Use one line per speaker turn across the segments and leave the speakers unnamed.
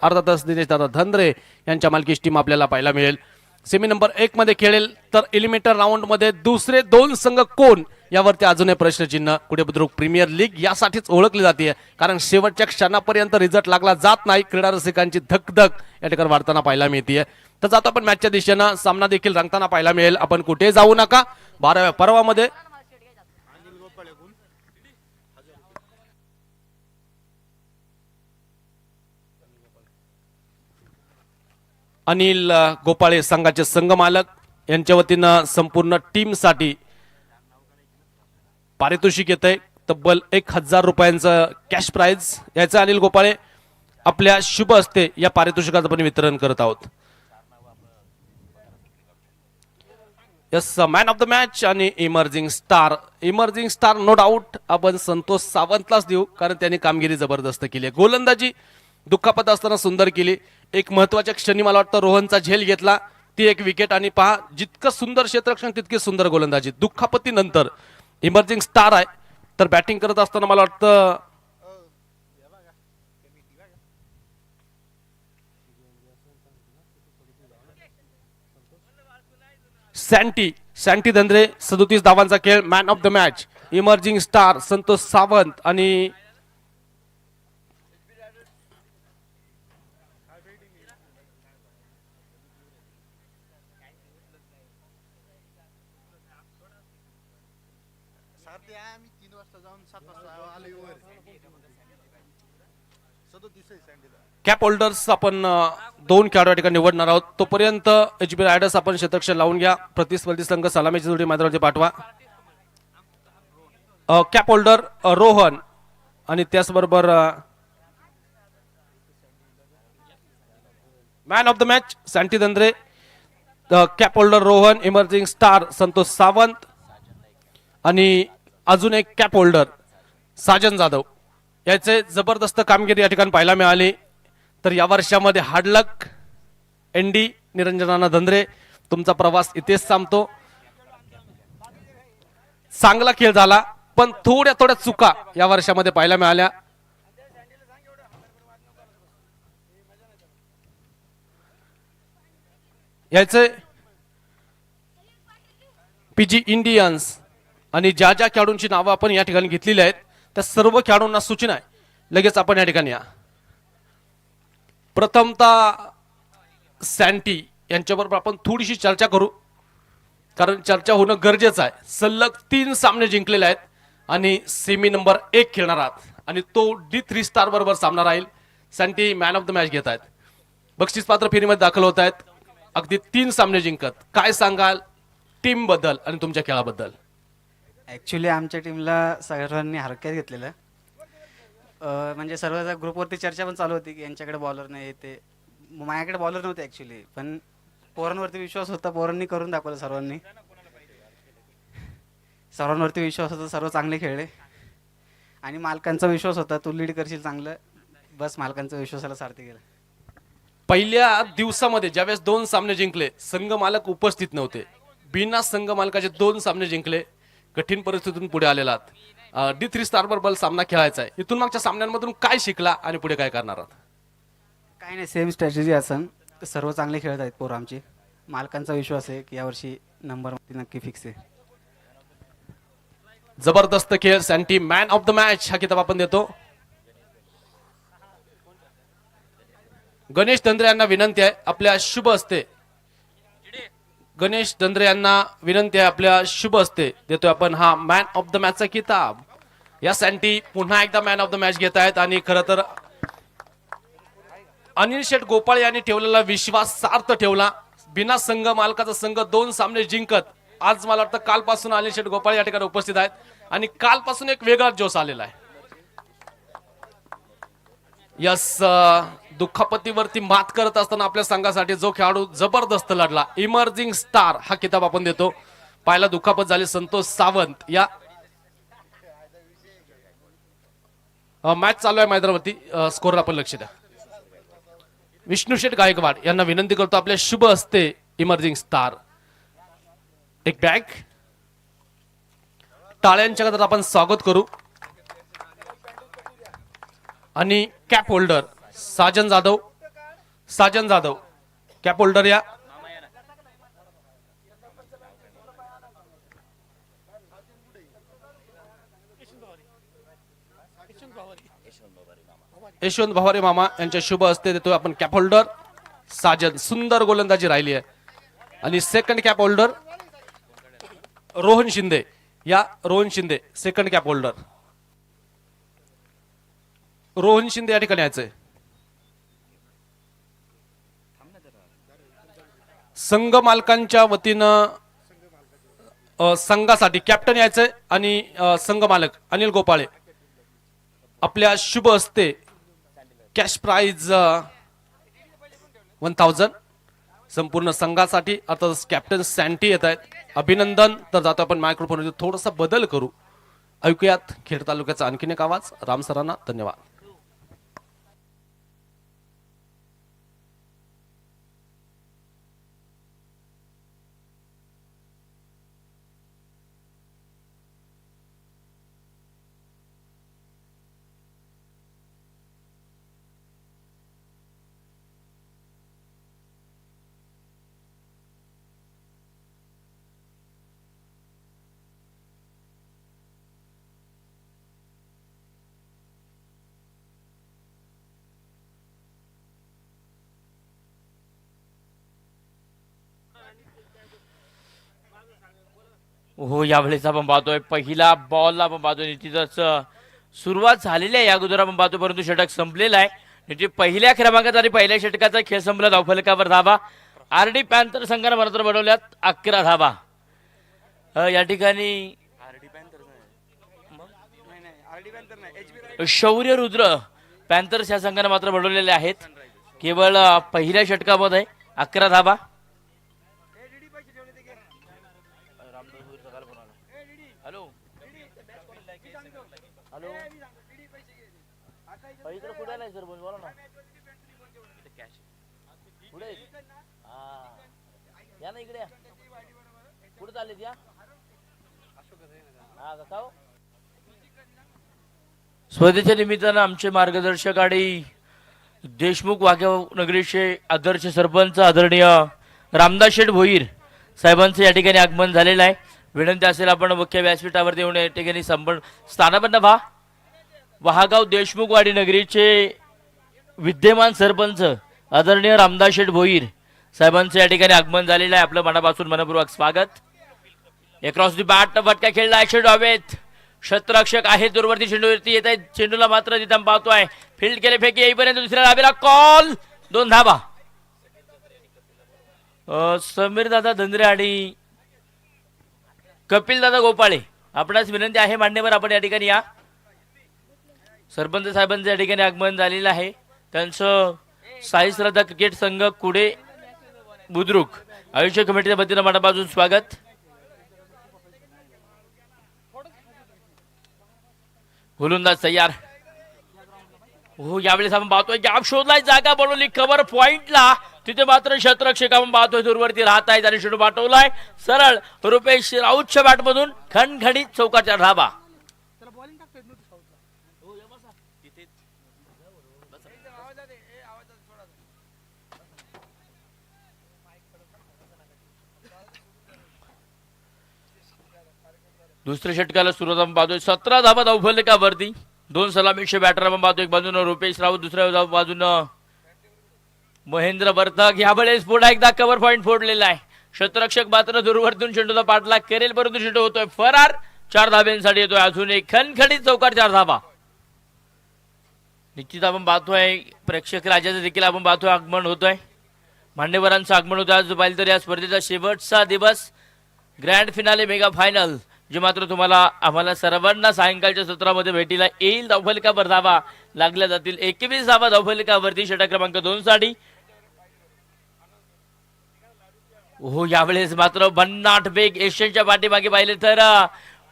अर्थातच दिनेश दादा धंद्रे यांच्या मालकीची टीम आपल्याला पाहायला मिळेल. सेमी नंबर 1 मध्ये खेळेल तर एलिमिनेटर राऊंड मध्ये दुसरे 2 संघ कोण यावरती अजूनही प्रश्नचिन्ह. कुठे बुद्रुक प्रीमियर लीग यासाठीच ओळखली जाते कारण शेवटच्या क्षणापर्यंत रिझल्ट लागला जात नाही. क्रीडा रसिकांची धकधक या ठिकाणी वाढताना पाहायला मिळते. तर जातो आपण मॅचच्या दिशेनं. सामना देखील रंगताना पाहायला मिळेल. आपण कुठे जाऊ नका. 12व्या पर्वामध्ये अनिल गोपाळे संघाचे संघ मालक यांच्या वतीनं संपूर्ण टीम साठी पारितोषिक येत आहे. तब्बल 1000 रुपयांचं कॅश प्राइज याचं अनिल गोपाळे आपल्या शुभ हस्ते या पारितोषिकाचं आपण वितरण करत आहोत. Yes, man of the match आणि इमर्जिंग स्टार नो डाऊट आपण संतोष सावंतलाच देऊ कारण त्यांनी कामगिरी जबरदस्त केली. गोलंदाजी दुखापत असताना सुंदर केली. एक महत्वाच्या क्षणी मला वाटतं रोहनचा झेल घेतला, ती एक विकेट. आणि पहा जितकं सुंदर क्षेत्ररक्षण तितकी सुंदर गोलंदाजी. दुखापतीनंतर इमर्जिंग स्टार आहे तर बॅटिंग करत असताना मला वाटतं सँटी धंद्रे 37 धावांचा खेळ. Man of the match emerging star Santosh Sawant आणि कॅप होल्डर्स आपण 2 खेळाडू या ठिकाणी निवडणार आहोत. तोपर्यंत HB रायडर्स आपण क्षेत्ररक्षण लावून घ्या. प्रतिस्पर्धी संघ सलामीची जोडी मैदानावरती पाठवा. कॅप होल्डर रोहन आणि त्याचबरोबर man of the match Santy Dhandre, cap holder Rohan, emerging star Santosh Sawant आणि अजून एक कॅप होल्डर साजन जाधव याचे जबरदस्त कामगिरी या ठिकाणी पाहायला मिळाली. तर या वर्षामध्ये हार्डलक एनडी निरंजनाना धंद्रे तुमचा प्रवास इथेच थांबतो. चांगला खेळ झाला पण थोड्या चुका या वर्षामध्ये पाहायला मिळाल्या. याचे पीजी इंडियन्स आणि ज्या ज्या खेळाडूंची नावं आपण या ठिकाणी घेतलेली आहेत त्या सर्व खेळाडूंना सूचना आहे लगेच आपण या ठिकाणी या. प्रथमतः सँटी यांच्याबरोबर आपण थोडीशी चर्चा करू कारण चर्चा होणं गरजेचं आहे. सलग 3 सामने जिंकलेले आहेत आणि सेमी नंबर 1 खेळणार आहात आणि तो D3 स्टार बरोबर सामना राहील. सँटी मॅन ऑफ द मॅच घेत आहेत. बक्षीस पात्र फेरीमध्ये दाखल होत आहेत. अगदी 3 सामने जिंकत. काय सांगाल टीम बद्दल आणि तुमच्या खेळाबद्दल?
ॲक्च्युली आमच्या टीमला सर्वांनी हरकत घेतलेलं. म्हणजे सर्व ग्रुपवरती चर्चा पण चालू होती की यांच्याकडे बॉलर नाही. ते माझ्याकडे बॉलर नव्हते ॲक्च्युली, पण पोरांवरती विश्वास होता. पोरांनी करून दाखवलं. सर्वांवरती विश्वास होता. सर्व चांगले खेळले आणि मालकांचा विश्वास होता तू लीड करशील चांगलं. बस मालकांचा विश्वासाला सार्थ केलं.
पहिल्या दिवसामध्ये ज्यावेळेस 2 सामने जिंकले संघ मालक उपस्थित नव्हते. बिना संघ मालकाचे 2 सामने जिंकले. कठीण परिस्थितीतून पुढे आलेला D3 स्टार बरोबर सामना खेळायचा आहे. इथून मागच्या सामन्यांमधून काय शिकला आणि पुढे काय करणार आहात?
काय नाही, सेम स्ट्रॅटेजी असन. सर्व चांगले खेळत आहेत पोरं आमची. मालकांचा विश्वास आहे की यावर्षी नंबर नक्की फिक्स आहे.
जबरदस्त खेळ. सँटी मॅन ऑफ द मॅच हा किताब आपण देतो. गणेश धंद्रे यांना विनंती आहे आपल्या शुभ हस्ते. गणेश धंद्रे यांना विनंती आहे आपल्या शुभ हस्ते देतोय आपण हा मॅन ऑफ द मॅचचा किताब. या सँटी पुन्हा एकदा मॅन ऑफ द मॅच घेत आहेत आणि खरं तर अनिल शेठ गोपाळे यांनी ठेवलेला विश्वास सार्थ ठेवला. बिना संघ मालकाचा संघ 2 सामने जिंकत आज मला वाटतं कालपासून अनिल शेठ गोपाळे या ठिकाणी उपस्थित आहेत आणि कालपासून एक वेगळा जोश आलेला आहे. यस, दुखापतीवरती मात करत असताना आपल्या संघासाठी जो खेळाडू जबरदस्त लढला इमर्जिंग स्टार हा किताब आपण देतो. पाहायला दुखापत झाली संतोष सावंत. या मॅच चालू आहे मैदानावरती. स्कोर आपण लक्ष द्या. विष्णू शेठ गायकवाड यांना विनंती करतो आपल्या शुभ हस्ते इमर्जिंग स्टार एक बॅग टाळ्यांच्या गजरात आपण स्वागत करू. आणि cap holder Sajan Jadhav Sajan Jadhav cap holder या. यशवंत भवारे मामा यांच्या शुभ हस्ते देतोय आपण कॅप होल्डर. साजन सुंदर गोलंदाजी राहिली आहे. आणि second cap holder Rohan Shinde या. Rohan Shinde second cap holder. Rohan Shinde या ठिकाणी यायचंय. संघ मालकांच्या वतीनं संघासाठी कॅप्टन यायचंय आणि संघ मालक अनिल गोपाळे आपल्या शुभ हस्ते कॅश प्राइज 1000 संपूर्ण संघासाठी. आता कॅप्टन सँटी येत आहेत. अभिनंदन. तर जातो आपण मायक्रोफोन थोडासा बदल करू. ऐकूयात खेड तालुक्याचा आणखीन एक आवाज. राम सरांना धन्यवाद.
हो यावेळेस आपण पाहतोय पहिला बॉलला आपण पाहतोय निश्चितच सुरुवात झालेली आहे. या अगोदर आपण पाहतो परंतु षटक संपलेला आहे. म्हणजे पहिल्या क्रमांकाचा आणि पहिल्या षटकाचा खेळ संपला. धावफलकावर धाबा आरडी पॅन्थर संघाने मात्र बनवल्यात 11 धाबा. या ठिकाणी शौर्य रुद्र पॅन्थर्स या संघाने मात्र बनवलेले आहेत. केवळ पहिल्या षटकामध्ये 11 धाबा. हॅलो हॅलो इकडे पुढे आलाय सर बोला ना. पुढे या ना इकडे या. पुढे चालले या. हा का स्पर्धेच्या निमित्तानं आमचे मार्गदर्शक आणि देशमुख वाघेगाव नगरीचे आदर्श सरपंच आदरणीय रामदास शेठ भोईर साहेबांचं या ठिकाणी आगमन झालेलं आहे. विनंती असेल आपण मुख्य व्यासपीठावरती येऊन या ठिकाणी स्थानापन्न व्हा. वहागाव देशमुखवाडी नगरीचे विद्यमान सरपंच आदरणीय रामदास शेठ भोईर साहेबांचं या ठिकाणी आगमन झालेलं आहे. आपलं मनापासून मनपूर्वक स्वागत. एक्रॉस दी बॅट फटका खेळला 100 डावेत. क्षेत्ररक्षक आहे दूरवरती चेंडूवरती येत आहे. चेंडूला मात्र तिथं पाहतोय फील्ड केले फेकी येईपर्यंत दुसऱ्या धाबेला कॉल 2 धाबा. समीर दादा धंद्रे आणि कपिल दादा गोपाळे आपणास विनंती आहे मान्यवर आपण या ठिकाणी या. सरपंच साहेबांचं या ठिकाणी आगमन झालेलं आहे. त्यांचं साई श्रद्धा क्रिकेट संघ कुडे बुद्रुक आयुष्य कमिटीच्या वतीनं मनापासून स्वागत. गोलंदाज तयार. हो यावेळेस आपण पाहतोय गॅप शोधलाय. जागा बनवली कव्हर पॉइंटला. तिथे मात्र क्षेत्ररक्षक आपण पाहतोय दूरवरती राहत आहेत आणि शेडू पाठवलाय सरळ रुपेश राऊतच्या बॅटमधून खणखणीत चौकाच्या धाबा. दुसऱ्या षटकाला सुरुवात आपण पाहतोय 17 धाबा धावफलकावरती. 2 सलामीचे बॅटर आपण पाहतोय. एक बाजूनं रुपेश राऊत दुसऱ्या बाजूनं महेंद्र बर्तक. यावेळेस पुन्हा एकदा कव्हर पॉइंट फोडलेला आहे. क्षेत्ररक्षक मात्र दूरवरतून चेंडूचा पाठलाग करेल परंतु चेंडू होतोय फरार. 4 धाब्यांसाठी येतोय अजून एक खणखणीत चौकार 4 धाबा. निश्चित आपण पाहतोय प्रेक्षक राजाचं देखील आपण पाहतोय आगमन होतोय. मान्यवरांचं आगमन होतं. आज पाहिलं तर या स्पर्धेचा शेवटचा दिवस ग्रँड फिनाले मेगा फायनल जे मात्र तुम्हाला आम्हाला सर्वांना सायंकाळच्या सत्रामध्ये भेटीला येईल. धावफलकावर धावा लागल्या जातील. 21 धावा धावफलकावरती षटक क्रमांक 2 साठी. हो यावेळेस मात्र भन्नाट वेग एशियनच्या पाठीमागे पाहिले तर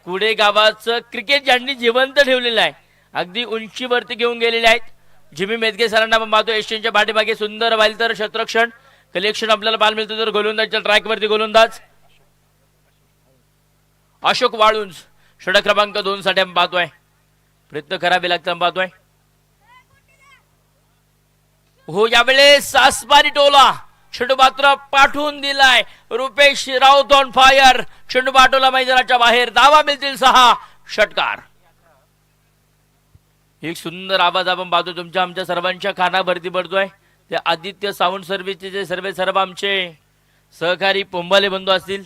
कुडे गावाचं क्रिकेट ज्यांनी जिवंत ठेवलेलं आहे. अगदी उंचीवरती घेऊन गेलेले आहेत. जिमी मेदगे सरांना आपण पाहतो एशियनच्या पाठीमागे. सुंदर पाहिलं तर क्षेत्ररक्षण कलेक्शन आपल्याला पाहायला मिळतं. तर गोलंदाजच्या ट्रॅकवरती गोलंदाज अशोक वाळुंज षटक क्रमांक 2 साठी आपण पाहतोय. प्रयत्न करावे लागतात पाहतोय. हो यावेळेस आसमानी टोला चेंडू मात्र पाठवून दिलाय. Rupesh Raut on fire. चेंडू पाठवला मैदानाच्या बाहेर. धावा मिळतील 6. षटकार. एक सुंदर आवाज आपण पाहतो तुमच्या आमच्या सर्वांच्या कानाभरती पडतोय. ते आदित्य साऊंड सर्व्हिसचे जे सर्व आमचे सहकारी पोंबाले बंधू असतील.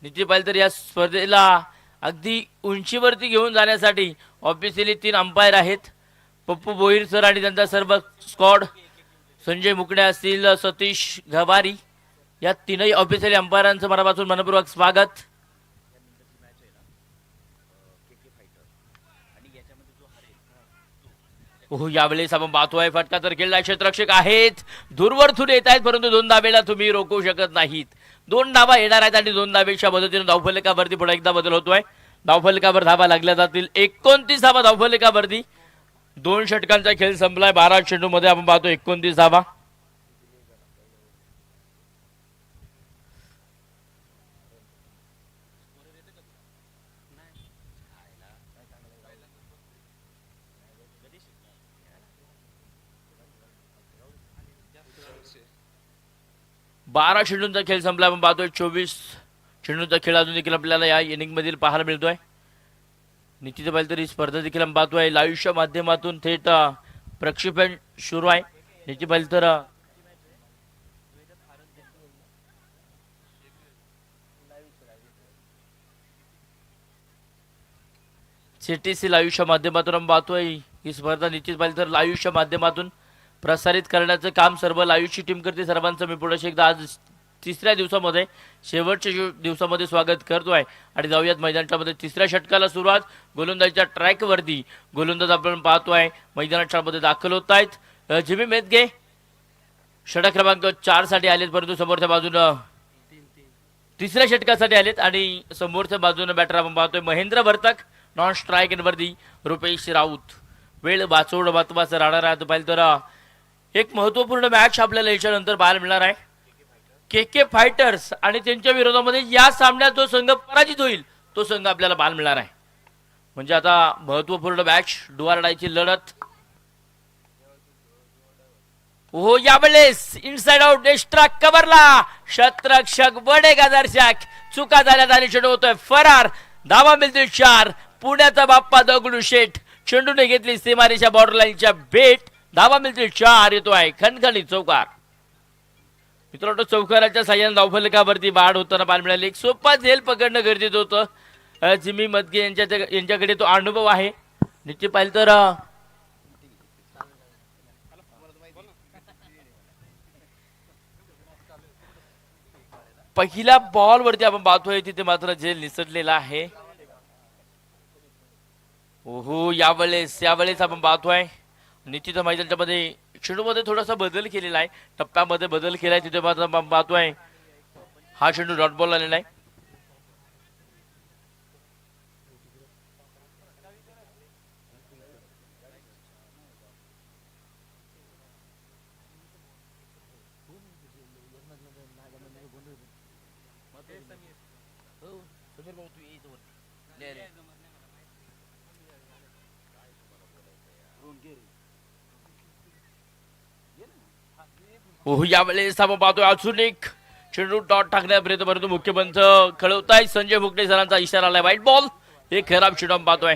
निश्चित पाहिलं तर या स्पर्धेला अगदी उंचीवरती घेऊन जाण्यासाठी ऑफिशियली 3 अंपायर आहेत. पप्पू भोईर सर आणि त्यांचा सर्व स्क्वॉड. संजय मुकडे असतील, सतीश गवारी, या 3ही ऑफिशियली अंपायरांचं मनापासून मनपूर्वक स्वागत. हो यावेळेस आपण पाहतोय फटका तर खेळला. क्षेत्ररक्षक आहेत, दूरवरतून येत आहेत, परंतु 2 धावेला तुम्ही रोखू शकत नाहीत. 2 धावा येणार आहेत आणि 2 धावेच्या मदतीने धावफलकावरती पुन्हा एकदा बदल होतोय. धावफलकावर धावा लागल्या जातील. 29 धावा धावफलकावरती. 2 षटकांचा खेळ संपलाय. 12 चेंडू मध्ये आपण पाहतो 29 धावा. बारा चेंडूंचा खेळ संपला. आपण पाहतोय 24 चेंडूंचा खेळ अजून देखील आपल्याला या इनिंग मधील पाहायला मिळतोय. निश्चित पाहिलं तर ही स्पर्धा देखील आपण पाहतोय लाईव्हच्या माध्यमातून थेट प्रक्षेपण सुरू आहे. निश्चित पाहिलं तर CTC लाईव्हच्या माध्यमातून आपण पाहतोय ही स्पर्धा. निश्चित पाहिलं तर लाईव्हच्या माध्यमातून प्रसारित करण्याचं काम सर्व लाईव्हची टीम करते. सर्वांचं मी पुढे एकदा आज 3ऱ्या दिवसामध्ये शेवटच्या दिवसामध्ये स्वागत करतोय. आणि जाऊयात मैदानाच्या मध्ये 3ऱ्या षटकाला सुरुवात. गोलंदाजीच्या ट्रॅकवरती गोलंदाज आपण पाहतोय मैदानाच्या मध्ये दाखल होत आहेत. जिमी मेदगे षटक क्रमांक 4 साठी आलेत, परंतु समोरच्या बाजूनं 3ऱ्या षटकासाठी आलेत. आणि समोरच्या बाजूनं बॅटर आपण पाहतोय महेंद्र वर्तक. नॉन स्ट्राईक वरती रुपेश राऊत. वेळ वाचवणं महत्वाचं राहणार आहे. पाहिलं तर एक महत्वपूर्ण मॅच आपल्याला याच्यानंतर पाहायला मिळणार आहे. KK फायटर्स आणि त्यांच्या विरोधामध्ये या सामन्यात जो संघ पराजित होईल तो संघ आपल्याला पाहायला मिळणार आहे. म्हणजे आता महत्वपूर्ण मॅच, डुआरडायची लढत. हो यावेळेस इनसाइड आउट एक्स्ट्रा कव्हरला क्षेत्ररक्षक बडे दर्शक. चुका झाल्यात आणि चेंडू होतोय फरार. धावा मिळतील 4. पुण्याचा बाप्पा दगडू शेठ चेंडूने घेतली सीमारेषा बॉर्डर लाईनच्या भेट. धावा मिळतील 4. येतोय खणखणीत चौकार. मित्रांनो चौकाराच्या साह्याने धावफलकावरती वाढ होताना पाहायला मिळाली. एक सोपा झेल पकडणं गरजेचं होतं. जिमी मदगे यांच्याकडे तो अनुभव आहे. निश्चित पाहिलं तर पहिल्या बॉल वरती आपण पाहतोय तिथे मात्र झेल निसटलेला आहे. ओहो यावेळेस आपण पाहतोय निश्चित मैदानाच्या मध्ये चेंडू मध्ये थोडासा बदल केलेला आहे. टप्प्यामध्ये बदल केलाय. तिथे मात्र आपण पाहतोय हा चेंडू डॉट बॉल आलेला आहे. हो यावेळेस आपण पाहतोय अजून एक चेंडू डॉट टाकण्यापर्यंत, परंतु मुख्य पंच कळवताय संजय मुकडे सरांचा इशारा आलाय. White ball. हे खराब चेंडू आपण पाहतोय.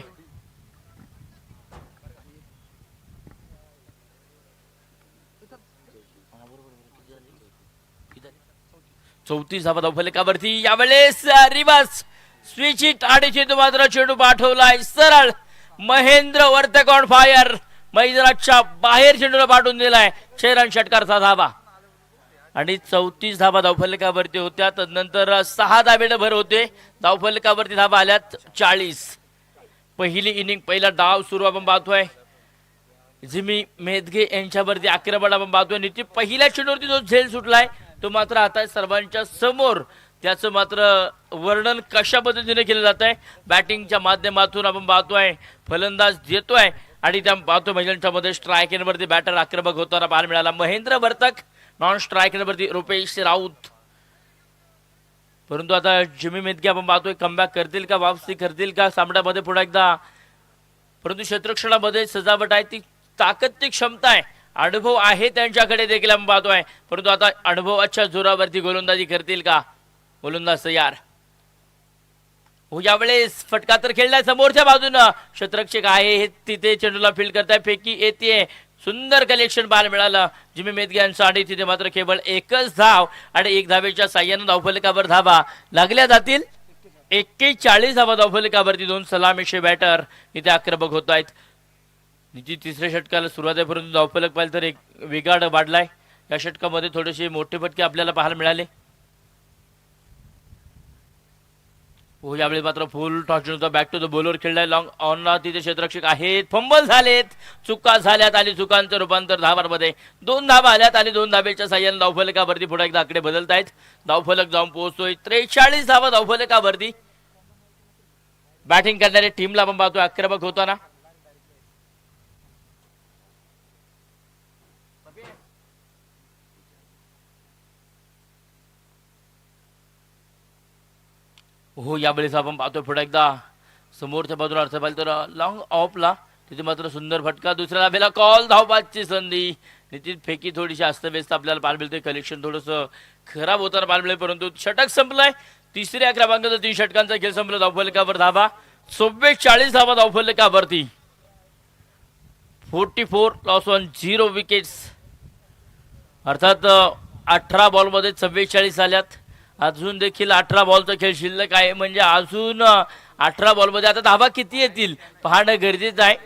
चौतीस धावा धावफलकावरती. यावेळेस रिवर्स स्विच हिट आणि चेंडू मात्र चेंडू पाठवलाय सरळ. Mahendra Vartak on fire. मैदानाच्या बाहेर चेंडूला पाठवून दिलाय. 6 रन षटकारचा धावा आणि 34 धावा धावफलकावरती होत्या. तदनंतर 6 धावेने भर होते. धावफलकावरती धावा आल्यात 40. पहिली इनिंग पहिला डाव सुरू आपण पाहतोय. जिमी मेदगे यांच्यावरती आक्रमण आपण पाहतोय. निश्चित पहिल्या चेंडूवरती जो झेल सुटलाय तो मात्र आता सर्वांच्या समोर त्याचं मात्र वर्णन कशा पद्धतीने केलं जात आहे. बॅटिंगच्या माध्यमातून आपण पाहतोय फलंदाज देतोय आणि त्या पाहतो मैदानाच्या मध्ये स्ट्राईक वरती बॅटर आक्रमक होताना पाहायला मिळाला. महेंद्र वर्तक. नॉन स्ट्राईक वरती रुपेश राऊत. परंतु आता जिमी मेदगे आपण पाहतोय कमबॅक करतील का, वापसी करतील का सामन्यामध्ये पुन्हा एकदा. परंतु क्षेत्ररक्षणामध्ये सजावट आहे, ती ताकद, ती क्षमता आहे अनुभव आहे त्यांच्याकडे देखील आपण पाहतोय, परंतु आता अनुभवाच्या जोरावरती गोलंदाजी करतील का गोलंदाज तयार. हो, यावेळेस फटका तर खेळलाय समोरच्या बाजूनं, क्षेत्ररक्षक आहे हे तिथे चेंडूला फील्ड करताय, फेकी येते, सुंदर कलेक्शन बाल मिळालं जिमी मेदग्यांचं आणि तिथे मात्र केवळ एकच धाव आणि एक धावेच्या साह्यानं धावफलकावर धावा लागल्या जातील. 41 धावा धावफलकावरती, 2 सलामीचे बॅटर इथे आक्रमक होत आहेत. तिसऱ्या षटकाला सुरुवात आहे, परंतु धावफलक पाहिलं तर एक वेगाड वाढलाय. या षटकामध्ये थोडेसे मोठे फटके आपल्याला पाहायला मिळाले. हो, यावेळी मात्र फुल टॉस होता, बॅक टू द बॉलर खेळलाय, लॉंग ऑनला तिथे क्षेत्ररक्षक आहेत, फंबल झालेत, चुका झाल्यात आणि चुकांचं रूपांतर धावांमध्ये. 2 धावा आल्यात आणि 2 धावेच्या साह्याने धावफलकावरती पुढे एकदा आकडे बदलतायत. धावफलक जाऊन पोहोचतोय 43 धावा धावफलकावरती. बॅटिंग करणाऱ्या टीमला आपण पाहतोय आक्रमक होताना. हो, यावेळेस आपण पाहतोय पुढे एकदा समोरच्या बाजूला अर्थ पाहिलं तर लॉंग ऑफला तिथे मात्र सुंदर फटका, दुसऱ्या धावेला कॉल, धावबादची संधी. निश्चित फेकी थोडीशी अस्तव्यस्त आपल्याला पाहायला मिळते, कलेक्शन थोडंसं खराब होताना पाहायला मिळेल, परंतु षटक संपलंय. तिसऱ्या क्रमांकाचा 3 षटकांचा खेळ संपला. धावफलकावर धावा 44 धावा धावफलकावरती. 44 लॉस ऑन 0 विकेट्स, अर्थात 18 बॉलमध्ये 44 आल्यात. अजून देखील 18 बॉलचा खेळ शिल्लक आहे, म्हणजे अजून 18 बॉलमध्ये आता धावा किती येतील पाहणं गरजेचं आहे.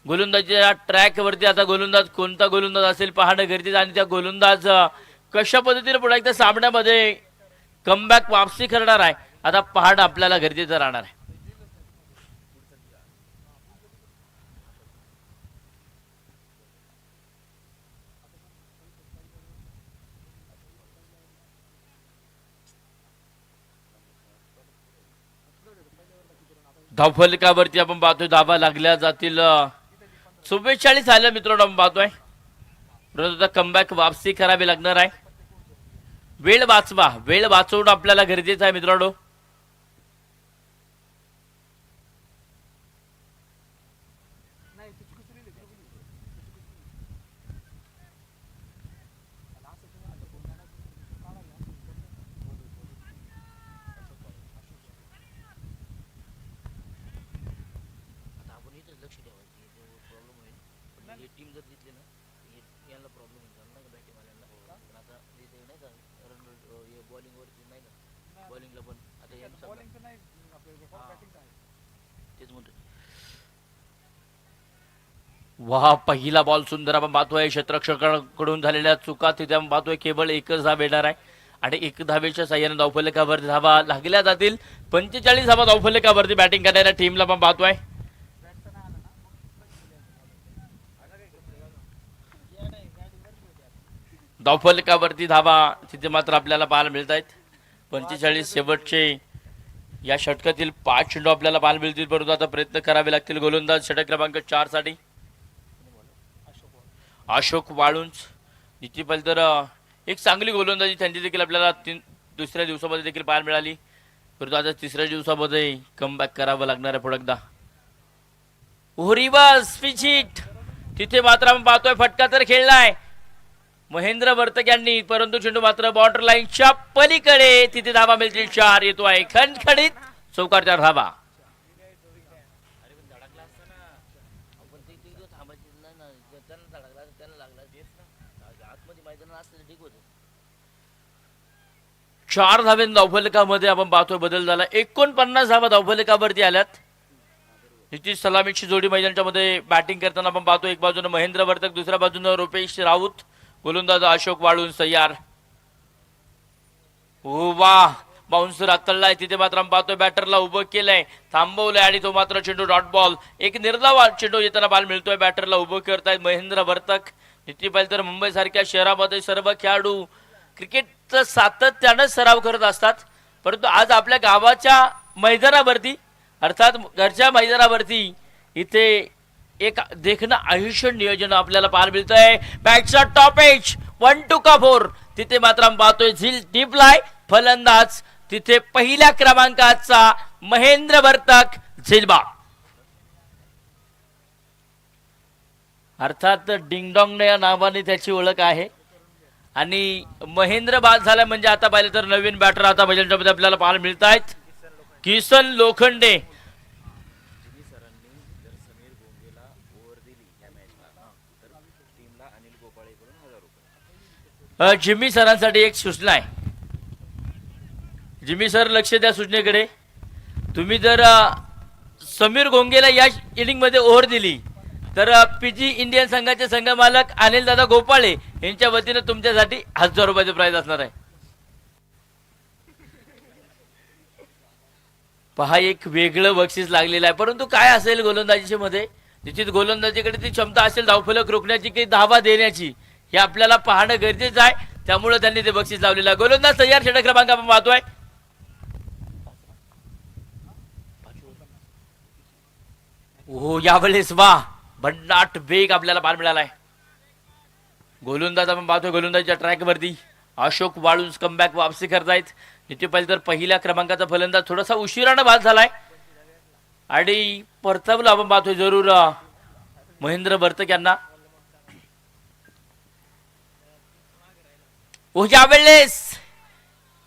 गोलंदाजीच्या ट्रॅकवरती आता गोलंदाज कोणता गोलंदाज असेल पाहणं गरजेचं, आणि त्या गोलंदाज कशा पद्धतीने पुढे एकदा सामन्यामध्ये कमबॅक वापसी करणार आहे आता पाहणं आपल्याला गरजेचं राहणार आहे. धावफलकावरती आपण पाहतोय धावा लागल्या जातील 44 आल्या मित्रांनो आपण पाहतोय, परंतु आता कमबॅक वापसी करावी लागणार आहे. वेळ वाचवा, वेळ वाचवणं आपल्याला गरजेचं आहे मित्रांनो. वाह, पहिला बॉल सुंदर आपण पाहतोय. क्षेत्ररक्षकाकडून झालेल्या चुका तिथे आपण पाहतोय, केवळ एकच धाव येणार आहे आणि 1 धावेच्या साह्याने धावफलकावर धावा लागल्या जातील. 45 धावा धावफलकावरती बॅटिंग करणाऱ्या टीमला आपण पाहतोय. धावफलकावरती धावा तिथे मात्र आपल्याला पाहायला मिळत आहेत. 45 शेवटचे या षटकातील 5 चेंडू आपल्याला पाहायला मिळतील, परंतु आता प्रयत्न करावे लागतील. गोलंदाज षटक क्रमांक 4 साठी अशोक वाळुंज. जिथे पाहिलं तर एक चांगली गोलंदाजी त्यांची देखील आपल्याला दुसऱ्या दिवसामध्ये देखील पाहायला मिळाली, परंतु आता तिसऱ्या दिवसामध्ये कमबॅक करावं लागणार आहे. पुढे एकदा रिवर्स पिचिट, तिथे मात्र आपण पाहतोय फटका तर खेळलाय महेंद्र वर्तक यांनी, परंतु चेंडू मात्र बॉर्डर लाईनच्या पलीकडे. तिथे धावा मिळतील 4. येतो आहे खणखणीत चौकार 4 धावा. चार धावेन धावफलकामध्ये आपण पाहतोय बदल झाला. 49 धावा धावफलकावरती आल्यात. नितीश सलामीची जोडी मैदानाच्या मध्ये बॅटिंग करताना आपण पाहतो, एक बाजूने महेंद्र वर्तक, दुसऱ्या बाजूने रुपेश राऊत, गोलंदाज अशोक वाळुंज तयार. वाह, बाउन्सर आतळलाय. तिथे मात्र आपण पाहतोय बॅटरला उभं केलंय, थांबवलंय आणि तो मात्र चेंडू डॉट बॉल. एक निर्धाव चेंडू येताना बॉल मिळतोय, बॅटरला उभं करतायत महेंद्र वर्तक. नितीश पाहिलं तर मुंबई सारख्या शहरामध्ये सर्व खेळाडू क्रिकेटचा सातत्यानं सराव करत असतात, परंतु आज आपल्या गावाच्या मैदानावरती अर्थात घरच्या मैदानावरती इथे एक देखणं आयुष्य नियोजन आपल्याला पाहायला मिळतंय. बॅटचा टॉप एज 1-2 का 4. तिथे मात्र आपण पाहतोय झील डीपलाय फलंदाज, तिथे पहिल्या क्रमांकाचा महेंद्र वर्तक झिलबा. अर्थात डिंगडॉंग या नावाने त्याची ओळख आहे. आणि महेंद्र बाद झाला म्हणजे आता पाहिलं तर नवीन बॅटर आता मध्ये आपल्याला पाहायला मिळत आहेत. किसन लोखंडे. जिम्मी सरांसाठी एक सूचना आहे. जिम्मी सर लक्ष द्या सूचनेकडे. तुम्ही जर समीर गोंगेला या इनिंग मध्ये ओव्हर दिली तर पीजी इंडियन संघाचे संघ मालक अनिल दादा गोपाळे यांच्या वतीने तुमच्यासाठी 1000 रुपयाचे प्राइज असणार आहे. पहा एक वेगळं बक्षीस लागलेलं आहे. परंतु काय असेल गोलंदाजीच्या मध्ये निश्चित गोलंदाजीकडे ती क्षमता असेल धावफलक रोखण्याची की धावा देण्याची हे आपल्याला पाहणं गरजेचं आहे. त्यामुळे त्यांनी ते बक्षीस लावलेलं आहे. गोलंदाज तयार. षटक क्रमांक आपण पाहतोय. ओ यावेळेस वा भन्नाट वेग आपल्याला पाहायला मिळालाय. गोलंदाज आपण पाहतोय गोलंदाजीच्या ट्रॅक वरती अशोक वाळुंज कमबॅक वापसी करतायत. निश्चित पाहिलं तर पहिल्या क्रमांकाचा फलंदाज थोडासा उशिराने बाद झालाय आणि परतावला आपण पाहतोय जरूर महेंद्र वर्तक यांना. यावेळेस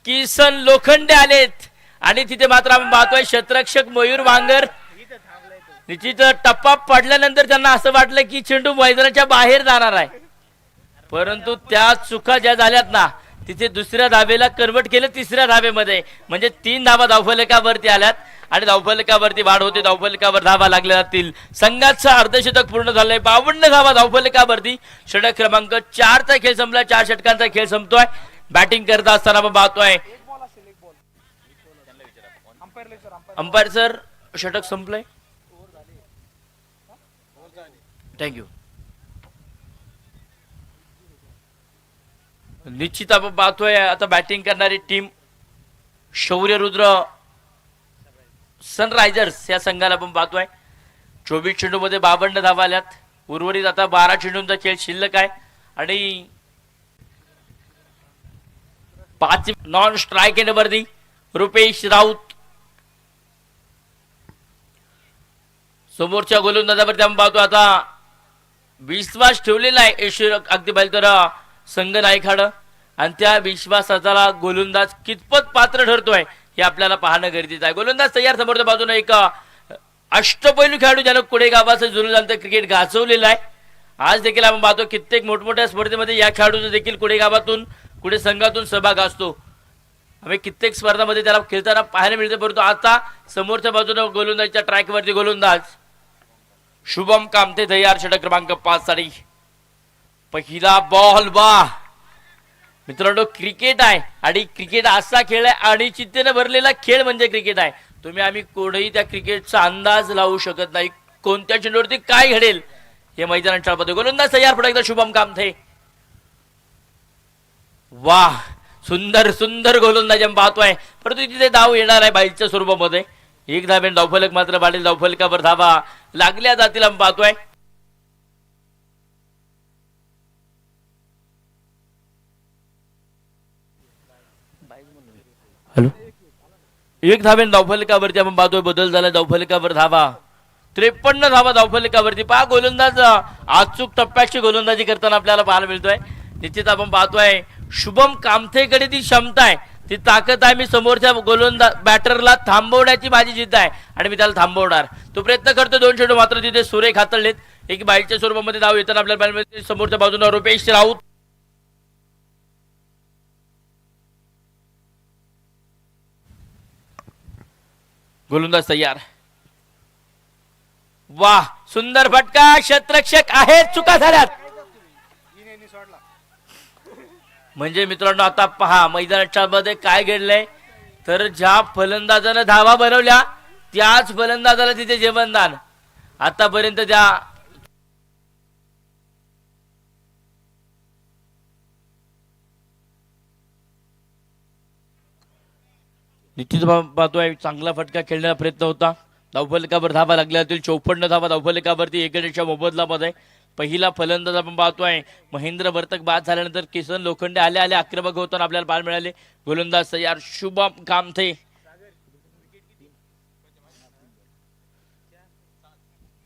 किसन लोखंडे आलेत आणि तिथे मात्र आपण पाहतोय क्षेत्ररक्षक मयूर वांगर. निश्चित टप्पा पडल्यानंतर त्यांना असं वाटलं की चेंडू मैदानाच्या बाहेर जाणार आहे. परंतु त्या चुका ज्या झाल्यात ना तिथे दुसऱ्या धावेला कन्वर्ट केलं तिसऱ्या धावेमध्ये. म्हणजे 3 धावा धावफलकावरती आल्यात आणि धावफलकावरती वाढ होते. धावफलकावर धावा लागल्या जातील. संघाचं अर्धशतक पूर्ण झालंय. 52 धावा धावफलकावरती. षटक क्रमांक 4 चा खेळ संपला. 4 षटकांचा खेळ संपतोय. बॅटिंग करत असताना आपण पाहतोय अंपायर सर षटक संपलंय. थँक्यू. निश्चित आपण पाहतोय आता बॅटिंग करणारी टीम शौर्य रुद्र सनरायझर्स या संघाला आपण पाहतोय. 24 चेंडू मध्ये 52 धावा आल्यात. उर्वरित आता 12 चेंडूंचा खेळ शिल्लक आहे आणि 5 नॉन स्ट्राईक एंडवरती रुपेश राऊत. समोरच्या गोलंदाजावरती आपण पाहतो आता विश्वास ठेवलेला आहे ईश्वर अगदी पाहिलं तर संघ नायकाड आणि त्या विश्वासाला गोलंदाज कितपत पात्र ठरतोय हे आपल्याला पाहणं गरजेचं आहे. गोलंदाज तयार. समोरच्या बाजूने एक अष्टपैलू खेळाडू ज्यानं कुडे गावाचं जुनं जाणतं क्रिकेट गाजवलेलं आहे. आज देखील आपण पाहतो कित्येक मोठमोठ्या स्पर्धेमध्ये या खेळाडूचा देखील कुडे गावातून कुडे संघातून सहभाग असतो. आम्ही कित्येक स्पर्धामध्ये त्याला खेळताना पाहायला मिळते. परंतु आता समोरच्या बाजूने गोलंदाजच्या ट्रॅकवरती गोलंदाज शुभम कामते तयार. षटक क्रमांक 5 साठी पहिला बॉल. वा मित्रांनो क्रिकेट आहे आणि क्रिकेट असा खेळ आहे आणि चित्तेने भरलेला खेळ म्हणजे क्रिकेट आहे. तुम्ही आम्ही कोणीही त्या क्रिकेटचा अंदाज लावू शकत नाही. कोणत्या चेंडूवरती काय घडेल हे मैदानात चालवतो. गोलंदाज तयार. पुढे एकदा शुभम कामते. वाह सुंदर सुंदर गोलंदाज आम्ही पाहतोय. परंतु तिथे धाव येणार आहे बाईच्या स्वरूपामध्ये. एक धावेन धावफलक मात्र बाडेल. धावफलकावर धावा लागल्या जातील आम्ही पाहतोय. हॅलो. एक धावेन धावफलकावरती आपण पाहतोय बदल झाला. धावफलकावर धावा 53 धावा धावफलकावरती. पहा गोलंदाज अचूक टप्प्याची गोलंदाजी करताना आपल्याला पाहायला मिळतोय. निश्चित आपण पाहतोय शुभम कामथेकडे ती क्षमता आहे ती ताकद आहे. मी समोरच्या गोलंदाज बॅटरला थांबवण्याची माझी जिद्द आहे आणि मी त्याला थांबवणार. तो प्रयत्न करतो. 2 चेंडू मात्र तिथे सुरेख हाताळलेत. एक बाईच्या स्वरूपामध्ये धाव येताना आपल्याला पाहायला मिळते. समोरच्या बाजूने रुपेश राऊत. गोलंदाज तयार. वाह सुंदर फटका. क्षेत्ररक्षक आहेत. चुका झाल्यात. म्हणजे मित्रांनो आता पहा मैदानाच्या मध्ये काय घडलंय तर ज्या फलंदाजानं धावा बनवल्या त्याच फलंदाजाला तिथे जेवणदान. आतापर्यंत त्या निश्चित पाहतोय चांगला फटका खेळण्याचा प्रयत्न होता. धावफलकावर धावा लागल्या जातील. 54 धावा धावफलकावरती 1 गडीच्या मोबदल्यामध्ये. पहिला फलंदाज आपण पाहतोय महेंद्र वर्तक बाद झाल्यानंतर किसन लोखंडे आले आक्रमक होताना आपल्याला पाहायला मिळाले. गोलंदाज तयार शुभम कामथे.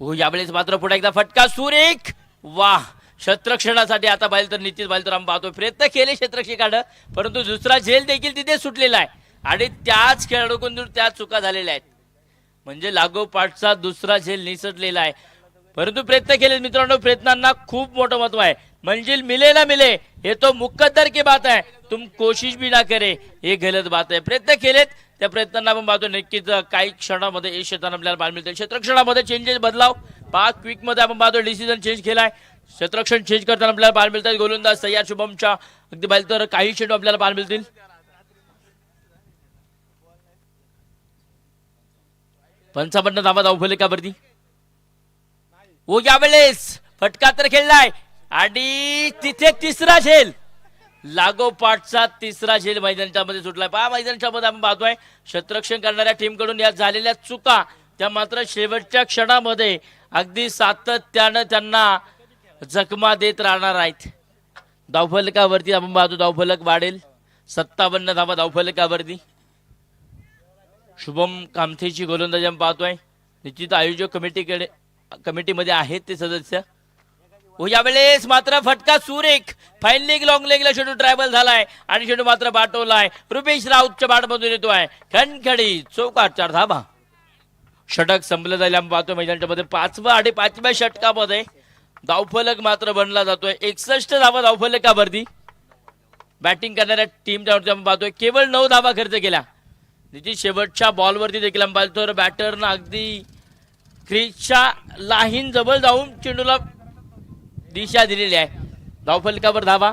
हो यावेळेस मात्र पुढे एकदा फटका सुरेख वाह, क्षेत्ररक्षणासाठी आता बाहेर तर निश्चित बाहेर तर आम्ही पाहतोय प्रयत्न केले क्षेत्ररक्षक काढणं, परंतु दुसरा झेल देखील तिथे सुटलेला आहे आणि त्याच खेळाडूकडून त्या चुका झालेल्या आहेत. म्हणजे लागोपाठचा दुसरा झेल निसटलेला आहे, परंतु प्रयत्न केले मित्रांनो. प्रयत्नांना खूप मोठं महत्व आहे. मंजिल मिले ना मिले हे तो मुकद्दर की बात आहे, तुम कोशिश भी ना करे हे गलत बात आहे. प्रयत्न केलेत, त्या प्रयत्नांना आपण पाहतो नक्कीच काही क्षणामध्ये यश येताना आपल्याला पाहायला मिळते. क्षेत्ररक्षणामध्ये चेंजेस बदलाव पाच क्विक मध्ये आपण पाहतो डिसिजन चेंज केलाय. क्षेत्ररक्षण चेंज करताना आपल्याला पाहायला मिळतात. गोलंदाज तयार शुभमच्या अगदी बाहेर तर काही चेंडू आपल्याला पाहायला मिळतील. पंचावन्न धावा धावफलकावरती. ओ यावेळेस फटका तर खेळलाय आणि तिथे तिसरा झेल, लागोपाठचा तिसरा झेल मैदानाच्या मध्ये सुटलाय. पहा मैदानाच्या मध्ये आपण पाहतोय क्षेत्ररक्षण करणाऱ्या टीम कडून या झालेल्या चुका त्या मात्र शेवटच्या क्षणामध्ये अगदी सातत्यानं त्यांना जखमा देत राहणार आहेत. धावफलकावरती आपण पाहतो धावफलक वाढेल 57 धावा धावफलकावरती. शुभम कामथेची गोलंदाजी आपण पाहतोय. निश्चित आयोजक कमिटीमध्ये आहेत ते सदस्य. यावेळेस मात्र फटका सुरेख फाईन लेग लॉंग लेगला शेडू ट्रायबल झालाय आणि शेडू मात्र बाटवलाय. रुपेश राऊतच्या बाटमधून येतोय खणखडी चौकार 4 धावा. षटक संपलं जाईल आपण पाहतोय मैदानाच्या मध्ये. पाचव्या आणि पाचव्या षटकामध्ये धावफलक मात्र बनला जातोय 61 धावा धावफलकावरती. बॅटिंग करणाऱ्या टीमच्या वरती आपण पाहतोय केवळ 9 धावा खर्च केल्या. निश्चित शेवटच्या बॉलवरती देखील आपण पाहतो बॅटरनं अगदी क्रीजच्या लाईन जवळ जाऊन चेंडूला दिशा दिलेली आहे. धावफलकावर धावा.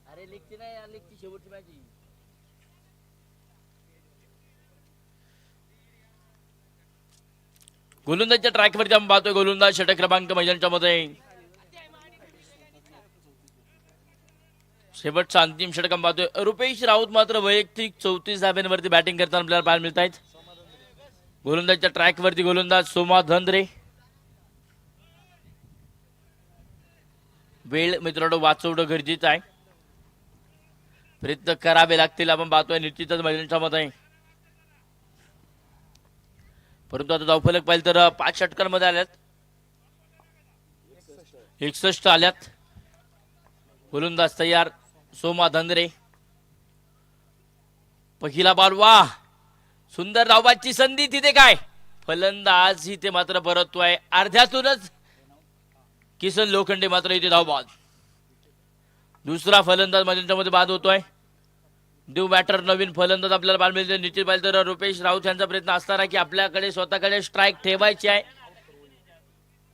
अरे लिखती नाही यार, लिखती शेवटची मॅच. गोलंदाजच्या ट्रॅकवरती आपण पाहतोय गोलंदाज षटक क्रमांक मैदानाच्या मध्ये. शेवटचा अंतिम षटक आपण पाहतोय. रुपेश राऊत मात्र वैयक्तिक 34 धाब्यांवरती बॅटिंग करताना आपल्याला पाहायला मिळत आहेत. गोलंदाजच्या ट्रॅकवरती गोलंदाज सोमा धंद्रे. वेळ मित्रांनो वाचवणं गरजेचं आहे, प्रयत्न करावे लागतील आपण पाहतोय निश्चितच मैदानाच्या मध्ये. परंतु आता धावफलक पाहिलं तर 5 षटकांमध्ये आल्यात 61 आल्यात. गोलंदाज तयार सोमा धंद्रे. पहिला बॉल वाह, सुंदर धावबाची संधी तिथे काय फलंदाज इथे मात्र परततोय अर्ध्यातूनच. किसन लोखंडे मात्र इथे धावबाद. दुसरा फलंदाज मैदानामध्ये बाद होतोय. न्यू बॅटर नवीन फलंदाज आपल्याला पाहायला मिळते. निश्चित पाहिलं तर रुपेश राऊत यांचा प्रयत्न असणार आहे की आपल्याकडे स्वतःकडे स्ट्राईक ठेवायची आहे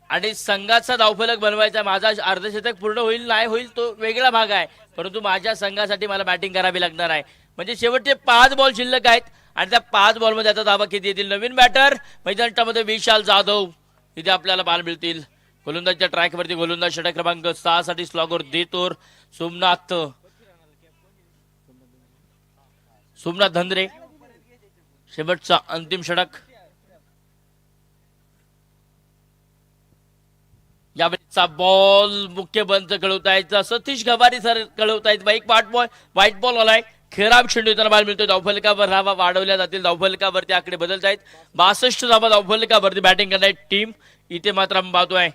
आणि संघाचा धावफलक बनवायचा. माझा अर्धशतक पूर्ण होईल नाही होईल तो वेगळा भाग आहे, परंतु माझ्या संघासाठी मला बॅटिंग करावी लागणार आहे. म्हणजे शेवटचे 5 बॉल शिल्लक आहेत आणि त्या 5 बॉलमध्ये आता धावा किती येतील. नवीन बॅटर मैदानामध्ये विशाल जाधव इथे आपल्याला पाहायला मिळतील. गोलंदाजच्या ट्रॅकवरती गोलंदाज षटक क्रमांक 6 साठी स्लॉगर देतोर सोमनाथ धंद्रे. शेवटचा अंतिम षटक. यावेळेचा बॉल मुख्य बंद कळवतायत सतीश गवारी सर कळवतायत. व्हाईट बॉल आलाय. खराब चेंडू येताना बाहेर मिळतोय. धावफलकावर धावा वाढवल्या जातील. धावफलकावरती आकडे बदलत आहेत. 62 धावा धावफलकावरती बॅटिंग करणारी टीम इथे मात्र आपण पाहतोय.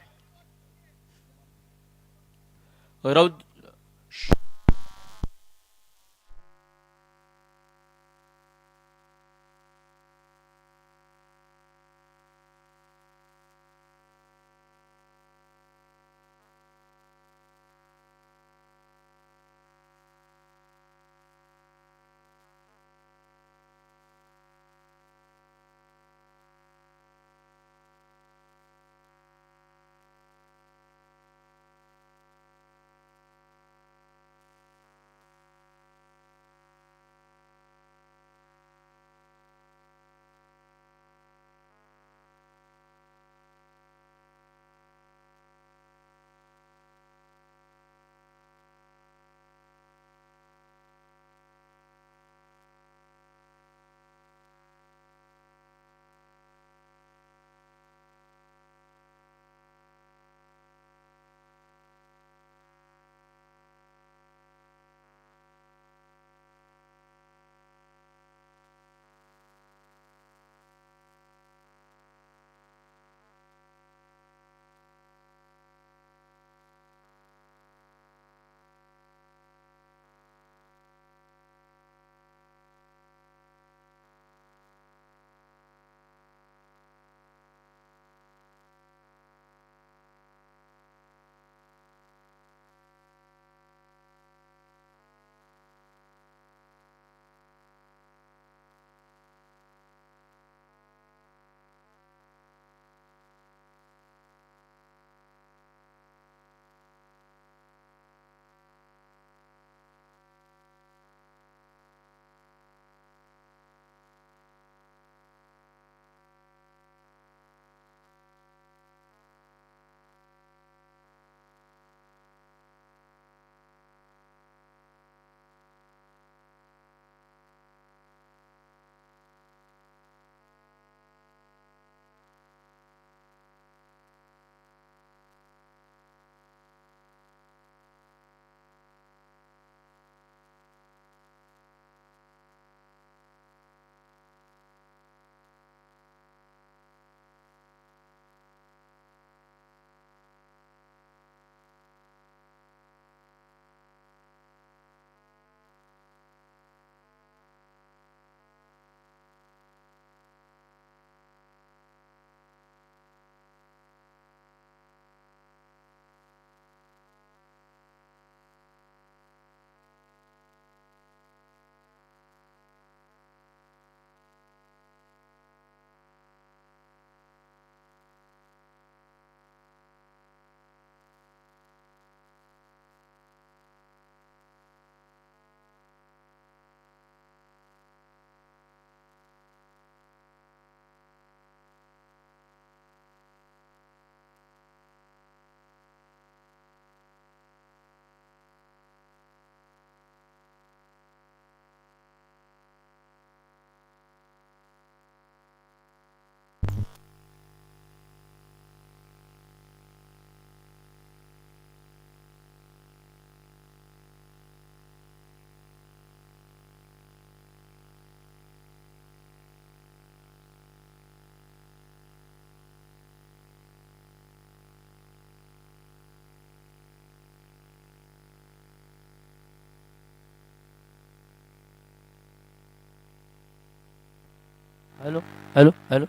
हॅलो हॅलो हॅलो